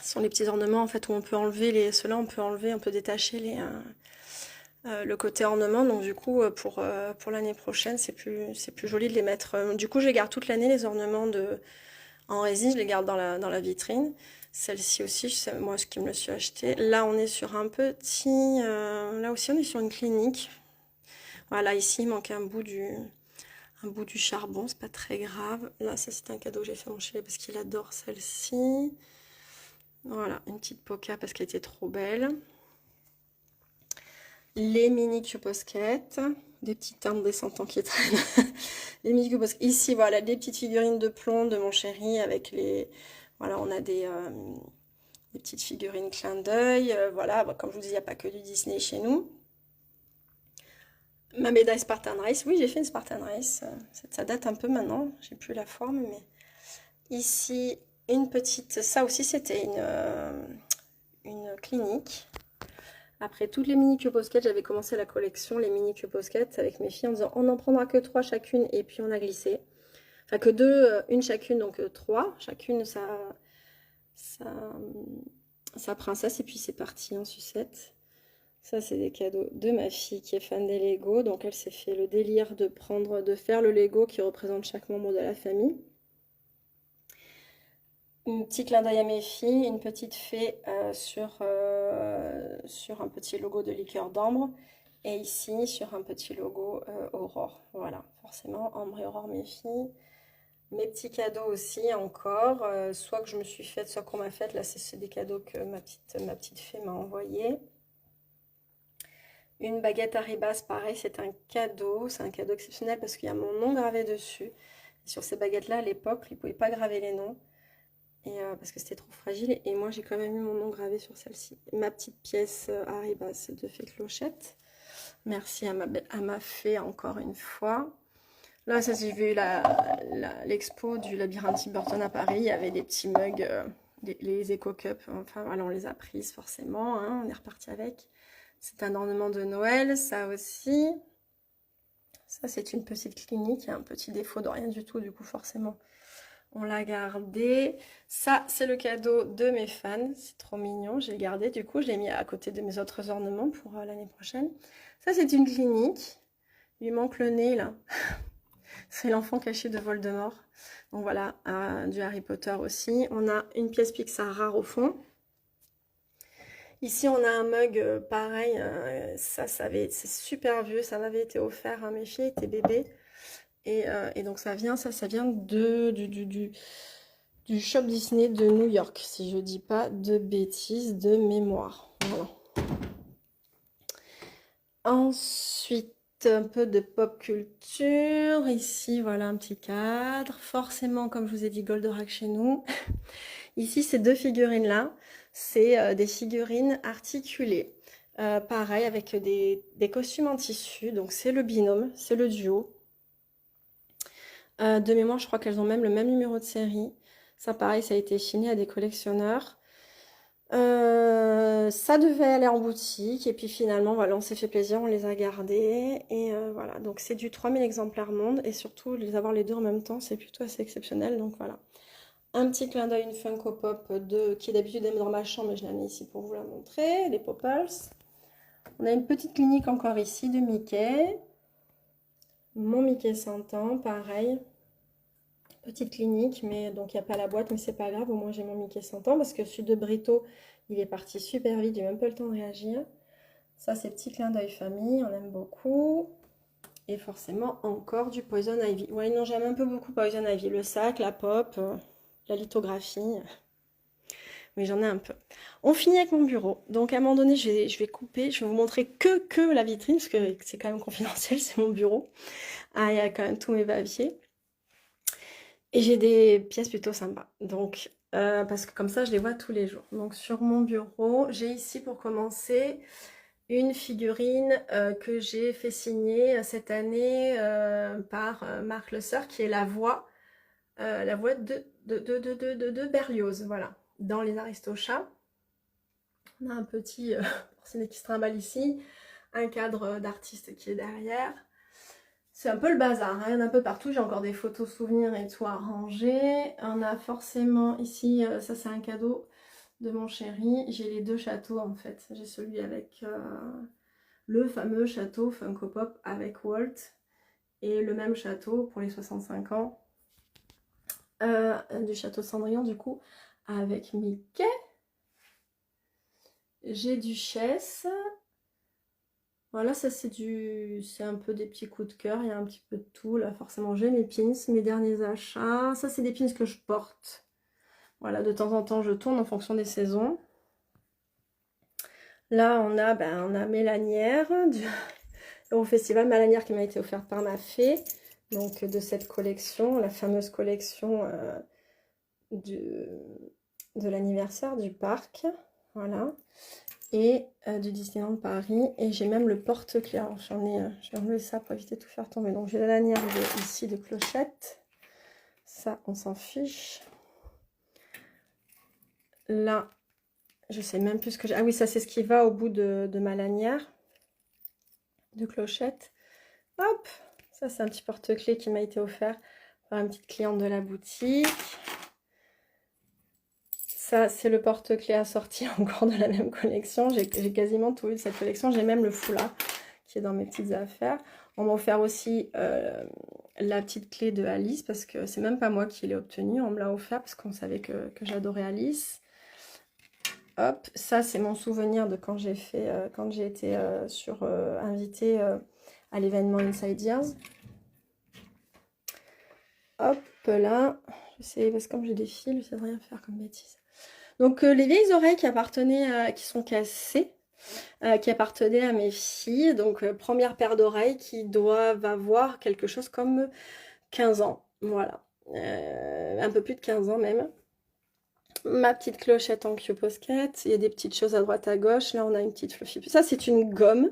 [SPEAKER 1] Ce sont les petits ornements en fait où on peut enlever ceux-là, on peut enlever, on peut détacher le côté ornement. Donc du coup, pour l'année prochaine, c'est plus joli de les mettre. Du coup, je les garde toute l'année, les ornements en résine, je les garde dans la vitrine. Celle-ci aussi, c'est moi ce qui me le suis acheté. Là, on est sur là aussi, on est sur une clinique. Voilà, ici, il manque un bout du charbon, c'est pas très grave. Là, ça, c'est un cadeau que j'ai fait à mon chéri parce qu'il adore celle-ci. Voilà, une petite poca parce qu'elle était trop belle. Les mini Q-Posket, des petites teintes des 100 ans qui traînent. Les mini Q-Posket. Ici, voilà, des petites figurines de plomb de mon chéri avec les... Voilà, on a des petites figurines clin d'œil. Voilà, comme je vous dis, il n'y a pas que du Disney chez nous. Ma médaille Spartan Race. Oui, j'ai fait une Spartan Race. Ça date un peu maintenant. J'ai plus la forme, mais... Ici, une petite... Ça aussi, c'était une clinique. Après toutes les mini Q-Posket, j'avais commencé la collection, les mini Q-Posket, avec mes filles en disant on n'en prendra que 3 chacune, et puis on a glissé. Enfin que 2, une chacune, donc 3, chacune sa princesse, et puis c'est parti en sucette. Ça, c'est des cadeaux de ma fille qui est fan des Lego, donc elle s'est fait le délire de faire le Lego qui représente chaque membre de la famille. Un petit clin d'œil à mes filles, une petite fée sur un petit logo de liqueur d'ambre. Et ici, sur un petit logo Aurore. Voilà, forcément, Ambre et Aurore, mes filles. Mes petits cadeaux aussi, encore. Soit que je me suis faite, soit qu'on m'a fait. Là, c'est des cadeaux que ma petite fée m'a envoyé. Une baguette Haribas, pareil, c'est un cadeau. C'est un cadeau exceptionnel parce qu'il y a mon nom gravé dessus. Et sur ces baguettes-là, à l'époque, ils ne pouvaient pas graver les noms. Parce que c'était trop fragile, et moi j'ai quand même eu mon nom gravé sur celle-ci. Ma petite pièce Haribas de fée Clochette. Merci à ma fée encore une fois. Là, ça j'ai vu l'expo du labyrinthe Tim Burton à Paris. Il y avait des petits mugs, les Eco Cup. Enfin voilà, on les a prises forcément, hein, on est reparti avec. C'est un ornement de Noël, ça aussi. Ça c'est une petite clinique, il y a un petit défaut de rien du tout, du coup forcément. On l'a gardé. Ça, c'est le cadeau de mes fans. C'est trop mignon. J'ai gardé. Du coup, je l'ai mis à côté de mes autres ornements pour l'année prochaine. Ça, c'est une clinique. Il lui manque le nez, là. C'est l'enfant caché de Voldemort. Donc voilà, du Harry Potter aussi. On a une pièce Pixar rare au fond. Ici, on a un mug pareil. C'est super vieux. Ça m'avait été offert à mes filles, étaient bébés. Et donc ça vient du shop Disney de New York, si je dis pas de bêtises de mémoire. Voilà. Ensuite, un peu de pop culture. Ici, voilà un petit cadre. Forcément, comme je vous ai dit, Goldorak chez nous. Ici, ces deux figurines-là, c'est des figurines articulées. Pareil, avec des costumes en tissu. Donc, c'est le binôme, c'est le duo. De mémoire, je crois qu'elles ont même le même numéro de série. Ça, pareil, ça a été chiné à des collectionneurs. Ça devait aller en boutique et puis finalement voilà, on s'est fait plaisir, on les a gardés et voilà, donc c'est du 3000 exemplaires monde et surtout les avoir les deux en même temps c'est plutôt assez exceptionnel, donc voilà. Un petit clin d'œil, une Funko Pop qui d'habitude est dans ma chambre mais je l'ai mis ici pour vous la montrer, les Popples. On a une petite clinique encore ici de Mickey, mon Mickey 100 ans, pareil. Petite clinique, mais donc il n'y a pas la boîte, mais c'est pas grave, au moins j'ai mon Mickey 100 ans, parce que celui de Brito, il est parti super vite, j'ai même pas le temps de réagir. Ça, c'est petit clin d'œil famille, on aime beaucoup. Et forcément, encore du Poison Ivy. Ouais, non, j'aime un peu beaucoup Poison Ivy, le sac, la pop, la lithographie. Oui, j'en ai un peu. On finit avec mon bureau. Donc à un moment donné, je vais couper, je vais vous montrer que la vitrine, parce que c'est quand même confidentiel, c'est mon bureau. Ah, il y a quand même tous mes papiers. Et j'ai des pièces plutôt sympas. Donc, parce que comme ça, je les vois tous les jours. Donc, sur mon bureau, j'ai ici pour commencer une figurine que j'ai fait signer cette année par Marc Le Sœur, qui est la voix de Berlioz, voilà, dans Les Aristochats. On a un petit porcelaine qui se trimballe ici, un cadre d'artiste qui est derrière. C'est un peu le bazar, hein. Il y en a un peu partout, j'ai encore des photos souvenirs et tout à ranger. On a forcément ici, ça c'est un cadeau de mon chéri, j'ai les deux châteaux en fait. J'ai celui avec le fameux château Funko Pop avec Walt et le même château pour les 65 ans du château Cendrillon du coup avec Mickey. J'ai Duchesse. Voilà, ça c'est un peu des petits coups de cœur, il y a un petit peu de tout. Là, forcément, j'ai mes pins, mes derniers achats. Ça, c'est des pins que je porte. Voilà, de temps en temps, je tourne en fonction des saisons. Là, on a mes lanières au festival Malanière qui m'a été offerte par ma fée. Donc, de cette collection, la fameuse collection de l'anniversaire du parc. Voilà. Et du Disneyland Paris. Et j'ai même le porte-clés. Alors, je vais enlever ça pour éviter de tout faire tomber. Donc, j'ai la lanière ici de clochette. Ça, on s'en fiche. Là, je sais même plus ce que j'ai. Ah oui, ça, c'est ce qui va au bout de ma lanière de clochette. Hop, ça, c'est un petit porte-clés qui m'a été offert par une petite cliente de la boutique. Ça, c'est le porte-clés assorti encore de la même collection. J'ai quasiment tout eu de cette collection. J'ai même le foulard qui est dans mes petites affaires. On m'a offert aussi la petite clé de Alice parce que c'est même pas moi qui l'ai obtenue. On me l'a offert parce qu'on savait que j'adorais Alice. Hop, ça c'est mon souvenir de quand j'ai été invitée à l'événement Inside Years. Hop là, je sais parce que comme j'ai des fils, je sais rien faire comme bêtise. Donc les vieilles oreilles qui sont cassées, qui appartenaient à mes filles. Donc première paire d'oreilles qui doivent avoir quelque chose comme 15 ans. Voilà, un peu plus de 15 ans même. Ma petite clochette en Q-Posket. Il y a des petites choses à droite à gauche. Là on a une petite fluffy. Ça c'est une gomme.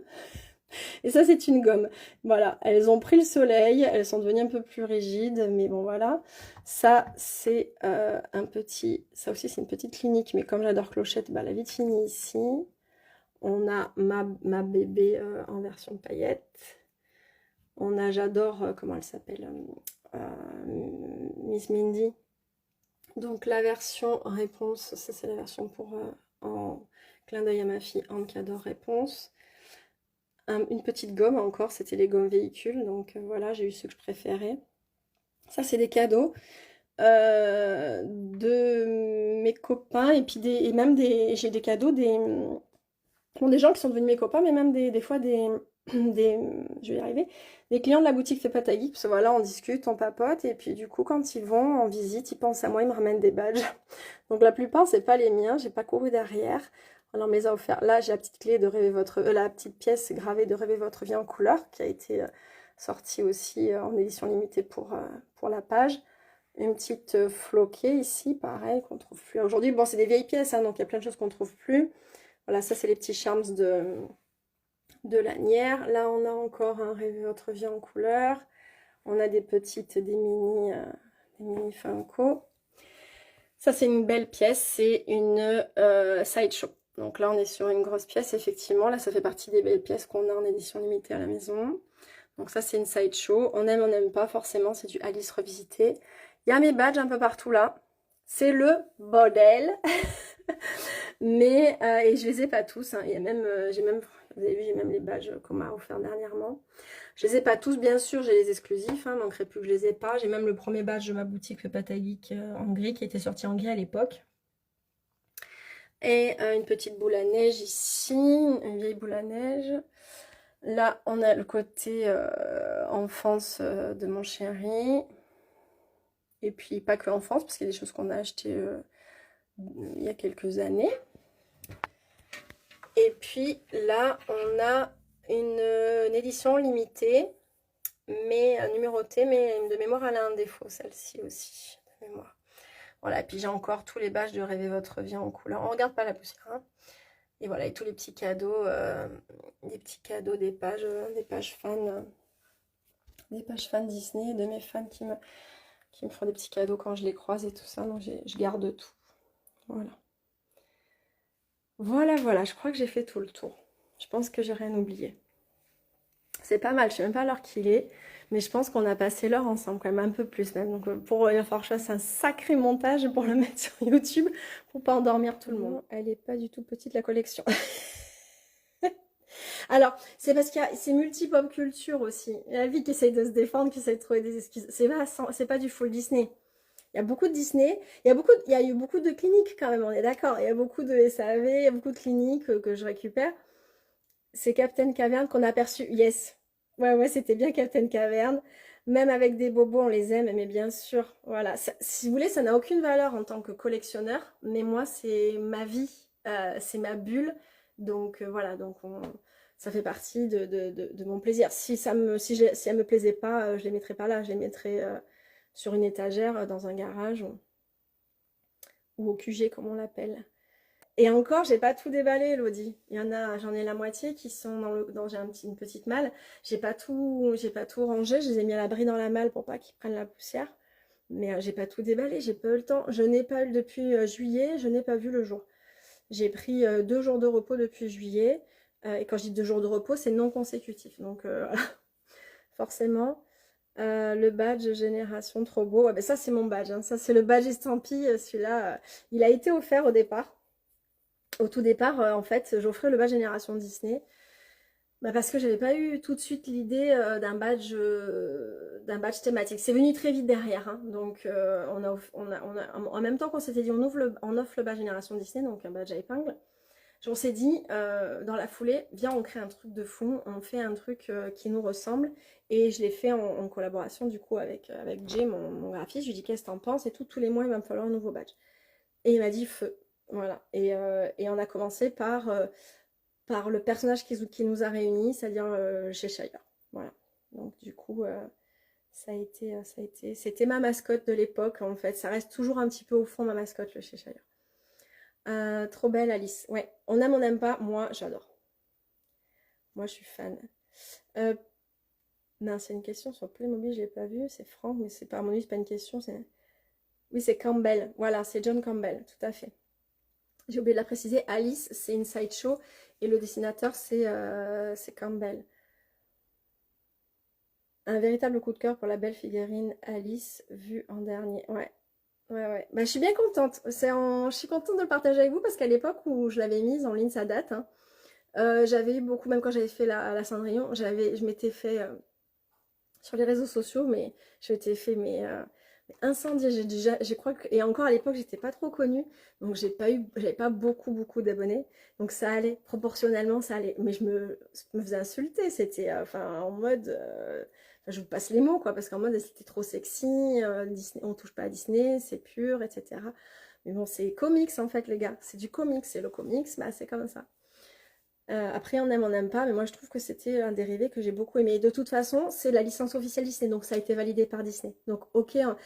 [SPEAKER 1] Et ça, c'est une gomme. Voilà, elles ont pris le soleil, elles sont devenues un peu plus rigides, mais bon, voilà. Ça, c'est ça aussi, c'est une petite clinique, mais comme j'adore Clochette, bah, la vie finit ici. On a ma bébé en version paillette. On a, j'adore, comment elle s'appelle Miss Mindy. Donc, la version réponse, ça, c'est la version pour en clin d'œil à ma fille, Anne qui adore réponse. Une petite gomme encore, c'était les gommes véhicules, donc voilà, j'ai eu ce que je préférais. Ça, c'est des cadeaux de mes copains, et puis j'ai des cadeaux des gens qui sont devenus mes copains, mais même des fois je vais y arriver, des clients de la boutique Fais pas ta geek, parce que voilà, on discute, on papote, et puis du coup, quand ils vont en visite, ils pensent à moi, ils me ramènent des badges. Donc la plupart, c'est pas les miens, j'ai pas couru derrière. Alors, on me les a offerts. Là, j'ai la petite clé de Rêver votre... la petite pièce gravée de Rêver votre vie en couleur, qui a été sortie aussi en édition limitée pour la page. Une petite floquée ici, pareil, qu'on trouve plus aujourd'hui. Bon, c'est des vieilles pièces, hein, donc il y a plein de choses qu'on trouve plus. Voilà, ça, c'est les petits charms de lanière. Là, on a encore un Rêver votre vie en couleur. On a des mini Funko. Ça, c'est une belle pièce, c'est une Sideshow. Donc là, on est sur une grosse pièce, effectivement. Là, ça fait partie des belles pièces qu'on a en édition limitée à la maison. Donc ça, c'est une Sideshow. On aime, on n'aime pas, forcément, c'est du Alice revisité. Il y a mes badges un peu partout là. C'est le bordel. Mais, et je les ai pas tous. Hein. Il y a même, vous avez vu, j'ai même les badges qu'on m'a offert dernièrement. Je les ai pas tous, bien sûr, j'ai les exclusifs, hein, manquerait plus que je les ai pas. J'ai même le premier badge de ma boutique Pepata Geek en gris, qui était sorti en gris à l'époque. Et une petite boule à neige ici, une vieille boule à neige. Là, on a le côté enfance de mon chéri. Et puis, pas que enfance, parce qu'il y a des choses qu'on a achetées il y a quelques années. Et puis, là, on a une édition limitée, mais numérotée, mais de mémoire, elle a un défaut, celle-ci aussi, de mémoire. Voilà, et puis j'ai encore tous les badges de Rêver votre vie en couleur. On regarde pas la poussière, hein. Et voilà, et tous les petits cadeaux, des pages fans Disney, de mes fans qui me font des petits cadeaux quand je les croise et tout ça. Donc je garde tout. Voilà. Voilà, je crois que j'ai fait tout le tour. Je pense que j'ai rien oublié. C'est pas mal, je sais même pas l'heure qu'il est, mais je pense qu'on a passé l'heure ensemble, quand même un peu plus même. Donc il va falloir que je fasse un sacré montage pour le mettre sur YouTube, pour pas endormir tout le monde. Elle est pas du tout petite la collection. Alors, c'est parce qu'il y a, c'est multi-pop culture aussi. Il y a la vie qui essaye de se défendre, qui essaye de trouver des excuses. C'est pas du full Disney. Il y a beaucoup de Disney, il y a eu beaucoup de cliniques quand même, on est d'accord. Il y a beaucoup de SAV, il y a beaucoup de cliniques que je récupère. C'est Captain Caverne qu'on a aperçu, yes. Ouais, c'était bien Captain Caverne. Même avec des bobos, on les aime, mais bien sûr, voilà. Ça, si vous voulez, ça n'a aucune valeur en tant que collectionneur, mais moi, c'est ma vie, c'est ma bulle. Donc voilà, ça fait partie de mon plaisir. Si elle me plaisait pas, je les mettrais pas là, je les mettrais sur une étagère, dans un garage ou au QG, comme on l'appelle. Et encore, j'ai pas tout déballé, Elodie. J'en ai la moitié qui sont j'ai une petite malle. J'ai pas tout rangé. Je les ai mis à l'abri dans la malle pour pas qu'ils prennent la poussière. Mais j'ai pas tout déballé. J'ai pas eu le temps. Je n'ai pas eu depuis juillet. Je n'ai pas vu le jour. J'ai pris 2 jours de repos depuis juillet. Et quand je dis 2 jours de repos, c'est non consécutif. Donc voilà. Forcément. Le badge génération trop beau. Ouais, ben ça c'est mon badge. Hein. Ça c'est le badge estampille. Celui-là, il a été offert au départ. Au tout départ, en fait, j'offrais le badge Génération Disney. Bah parce que j'avais pas eu tout de suite l'idée d'un badge thématique. C'est venu très vite derrière. Hein. Donc, en même temps qu'on s'était dit on offre le badge Génération Disney, donc un badge à épingle. On s'est dit, dans la foulée, viens, on crée un truc de fond, on fait un truc qui nous ressemble. Et je l'ai fait en collaboration, du coup, avec Jay, mon graphiste. Je lui ai dit, qu'est-ce que t'en penses? Et tous les mois, il va me falloir un nouveau badge. Et il m'a dit, feu. Voilà. Et on a commencé par le personnage qui nous a réunis, c'est-à-dire Cheshire. Voilà. Donc, du coup, c'était ma mascotte de l'époque, en fait. Ça reste toujours un petit peu au fond ma mascotte, le Cheshire. Trop belle Alice. Ouais, on aime, on n'aime pas. Moi, j'adore. Moi, je suis fan. Non, c'est une question sur Playmobil, je l'ai pas vu. C'est Franck, mais c'est pas à mon avis, c'est pas une question. Oui, c'est Campbell. Voilà, c'est John Campbell, tout à fait. J'ai oublié de la préciser. Alice, c'est une sideshow et le dessinateur, c'est Campbell. Un véritable coup de cœur pour la belle figurine Alice vue en dernier. Ouais. Ouais. Bah, je suis bien contente. Je suis contente de le partager avec vous parce qu'à l'époque où je l'avais mise en ligne, ça date. Hein, j'avais eu beaucoup, même quand j'avais fait la Cendrillon, je m'étais fait sur les réseaux sociaux, mais je m'étais fait incendier. Je crois que, et encore à l'époque, j'étais pas trop connue, donc j'avais pas beaucoup d'abonnés, donc ça allait proportionnellement, ça allait. Mais je me faisais insulter. C'était, enfin, en mode. Je vous passe les mots, quoi, parce qu'en mode c'était trop sexy, Disney, on touche pas à Disney, c'est pur, etc. Mais bon, c'est comics en fait, les gars. C'est du comics. C'est le comics, bah, c'est comme ça. Après, on n'aime pas, mais moi je trouve que c'était un dérivé que j'ai beaucoup aimé. Et de toute façon, c'est la licence officielle Disney, donc ça a été validé par Disney. Donc, ok, hein,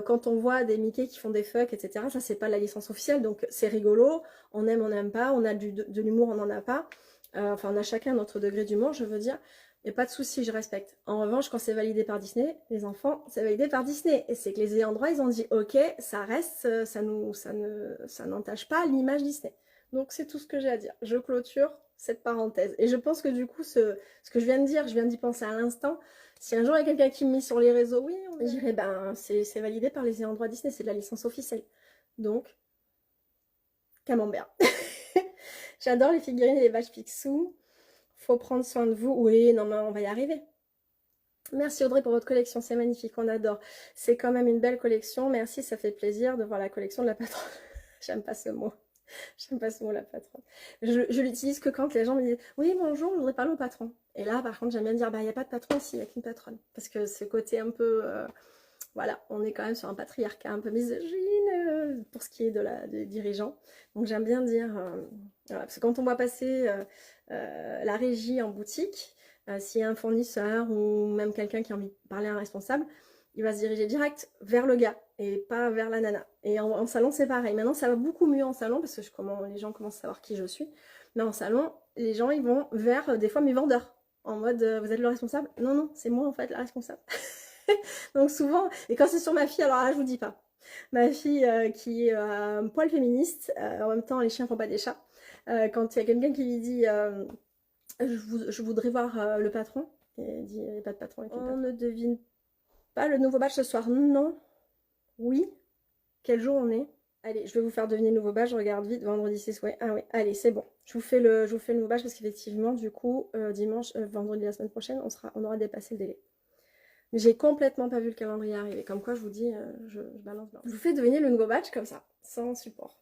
[SPEAKER 1] quand on voit des Mickey qui font des fucks, etc., ça c'est pas la licence officielle, donc c'est rigolo. On n'aime pas, on a de l'humour, on n'en a pas. Enfin, on a chacun notre degré d'humour, je veux dire. Et pas de souci, je respecte. En revanche, quand c'est validé par Disney, les enfants, c'est validé par Disney. Et c'est que les ayants droit, ils ont dit, ok, ça reste, ça n'entache pas l'image Disney. Donc c'est tout ce que j'ai à dire. Je clôture cette parenthèse. Et je pense que du coup, ce que je viens de dire, je viens d'y penser à l'instant. Si un jour il y a quelqu'un qui me met sur les réseaux, oui, on dirait, ben c'est validé par les ayants droit Disney, c'est de la licence officielle. Donc, camembert. J'adore les figurines et les vaches Picsou. Faut prendre soin de vous. Oui, non, mais on va y arriver. Merci Audrey pour votre collection, c'est magnifique, on adore. C'est quand même une belle collection. Merci, ça fait plaisir de voir la collection de la patronne. J'aime pas ce mot. J'aime pas ce mot, la patronne. Je l'utilise que quand les gens me disent « Oui, bonjour, je voudrais parler au patron. » Et là, par contre, j'aime bien dire « Bah, il n'y a pas de patron ici, il n'y a qu'une patronne. » Parce que ce côté un peu... voilà, on est quand même sur un patriarcat un peu misogyne pour ce qui est des dirigeants. Donc j'aime bien dire... voilà, parce que quand on voit passer la régie en boutique, s'il y a un fournisseur ou même quelqu'un qui a envie de parler à un responsable, il va se diriger direct vers le gars et pas vers la nana. Et en salon, c'est pareil. Maintenant, ça va beaucoup mieux en salon parce que les gens commencent à savoir qui je suis. Mais en salon, les gens, ils vont vers, des fois, mes vendeurs. En mode, vous êtes le responsable? Non, non, c'est moi, en fait, la responsable. Donc souvent, et quand c'est sur ma fille, alors là, je vous dis pas. Ma fille qui est un poil féministe, en même temps, les chiens font pas des chats. Quand il y a quelqu'un qui lui dit je voudrais voir le patron, et elle dit il n'y a pas de patron avec le patron. On ne devine pas le nouveau badge ce soir. Non. Oui. Quel jour on est? Allez, je vais vous faire deviner le nouveau badge. Je regarde vite. Vendredi 6, ouais. Ah oui. Allez, c'est bon. Je vous fais le nouveau badge parce qu'effectivement, du coup, dimanche, vendredi la semaine prochaine, on aura dépassé le délai. J'ai complètement pas vu le calendrier arriver. Comme quoi, je vous dis, je balance. Je vous fais deviner le nouveau badge comme ça, sans support.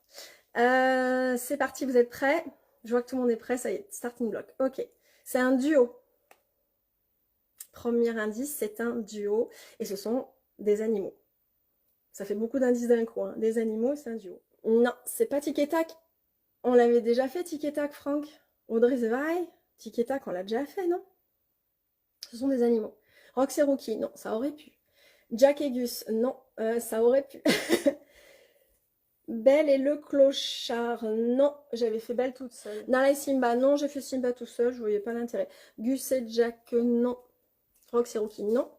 [SPEAKER 1] C'est parti, vous êtes prêts? Je vois que tout le monde est prêt, ça y est, starting block. Ok, c'est un duo. Premier indice, c'est un duo. Et ce sont des animaux. Ça fait beaucoup d'indices d'un coup, hein. Des animaux, c'est un duo. Non, c'est pas Tic et Tac. On l'avait déjà fait, Tic et Tac, Franck. Audrey Zevaille. Tic et Tac, on l'a déjà fait, non? Ce sont des animaux. Rox et Rookie, non, ça aurait pu. Jack et Gus, non, ça aurait pu. Belle et le clochard, non, j'avais fait Belle toute seule. Nala et Simba, non, j'ai fait Simba tout seul, je voyais pas l'intérêt. Gus et Jack, non. Rox et Rookie, non.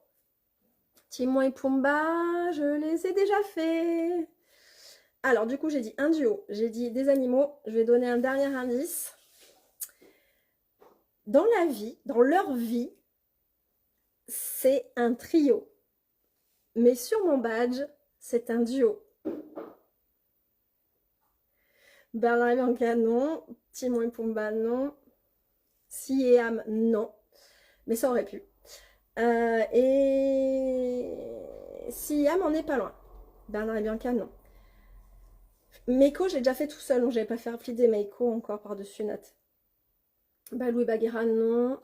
[SPEAKER 1] Timon et Pumba, je les ai déjà fait. Alors, du coup, j'ai dit un duo, j'ai dit des animaux. Je vais donner un dernier indice. Dans la vie, dans leur vie, c'est un trio. Mais sur mon badge, c'est un duo. Bernard et Bianca, non. Timon et Pumba, non. Si et Am, non. Mais ça aurait pu. Et si et Am, on n'est pas loin. Bernard et Bianca, non. Meiko, j'ai déjà fait tout seul, donc j'avais pas fait appliquer Meiko encore par-dessus note. Balou et Bagheera, non.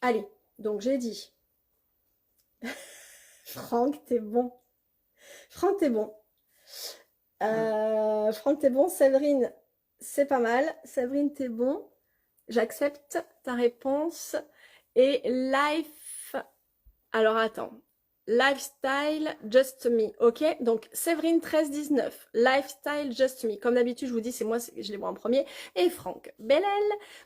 [SPEAKER 1] Allez, donc j'ai dit. Franck, t'es bon. Franck, t'es bon. Franck, t'es bon. Séverine, c'est pas mal. Séverine, t'es bon. J'accepte ta réponse. Et Life... Alors, attends. Lifestyle Just Me, ok? Donc, Séverine 1319. Lifestyle Just Me. Comme d'habitude, je vous dis, c'est moi, je les vois en premier. Et Franck Bellel,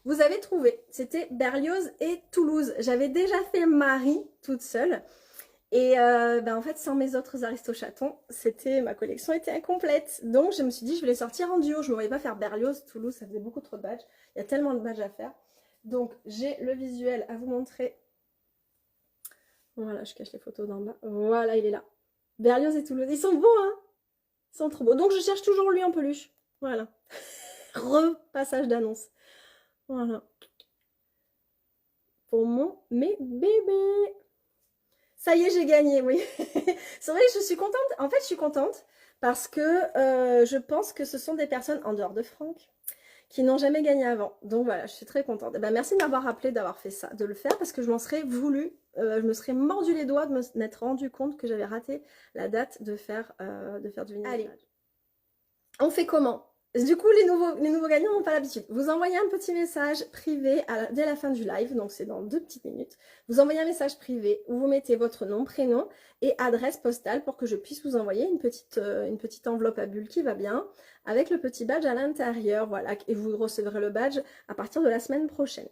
[SPEAKER 1] vous avez trouvé. C'était Berlioz et Toulouse. J'avais déjà fait Marie toute seule. Et en fait, sans mes autres aristochatons, ma collection était incomplète. Donc, je me suis dit, je vais les sortir en duo. Je ne me voyais pas faire Berlioz, Toulouse, ça faisait beaucoup trop de badges. Il y a tellement de badges à faire. Donc, j'ai le visuel à vous montrer. Voilà, je cache les photos d'en bas. Voilà, il est là. Berlioz et Toulouse. Ils sont beaux, hein? Ils sont trop beaux. Donc, je cherche toujours lui en peluche. Voilà. Repassage d'annonce. Voilà. Pour mes bébés. Ça y est, j'ai gagné, oui. C'est vrai que je suis contente. En fait, je suis contente parce que je pense que ce sont des personnes, en dehors de Franck, qui n'ont jamais gagné avant. Donc voilà, je suis très contente. Et merci de m'avoir rappelé d'avoir fait ça, de le faire, parce que je m'en serais voulu. Je me serais mordu les doigts de m'être rendu compte que j'avais raté la date de faire du vinyle. Allez. On fait comment? Du coup, les nouveaux gagnants n'ont pas l'habitude. Vous envoyez un petit message privé dès la fin du live, donc c'est dans 2 petites minutes. Vous envoyez un message privé où vous mettez votre nom, prénom et adresse postale pour que je puisse vous envoyer une petite enveloppe à bulles qui va bien, avec le petit badge à l'intérieur, voilà, et vous recevrez le badge à partir de la semaine prochaine.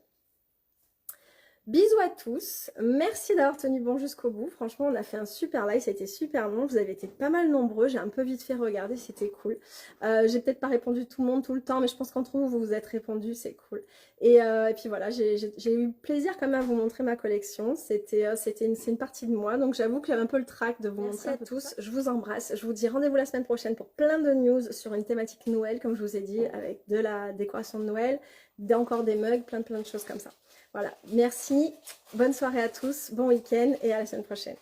[SPEAKER 1] Bisous à tous, merci d'avoir tenu bon jusqu'au bout, franchement on a fait un super live, ça a été super long, vous avez été pas mal nombreux, j'ai un peu vite fait regarder, c'était cool. J'ai peut-être pas répondu tout le monde tout le temps, mais je pense qu'entre vous, vous vous êtes répondus, c'est cool. Et puis voilà, j'ai eu plaisir quand même à vous montrer ma collection, c'est une partie de moi, donc j'avoue que j'avais un peu le trac de vous montrer à tous. Je vous embrasse, je vous dis rendez-vous la semaine prochaine pour plein de news sur une thématique Noël, comme je vous ai dit, avec de la décoration de Noël, encore des mugs, plein de choses comme ça. Voilà, merci, bonne soirée à tous, bon week-end et à la semaine prochaine.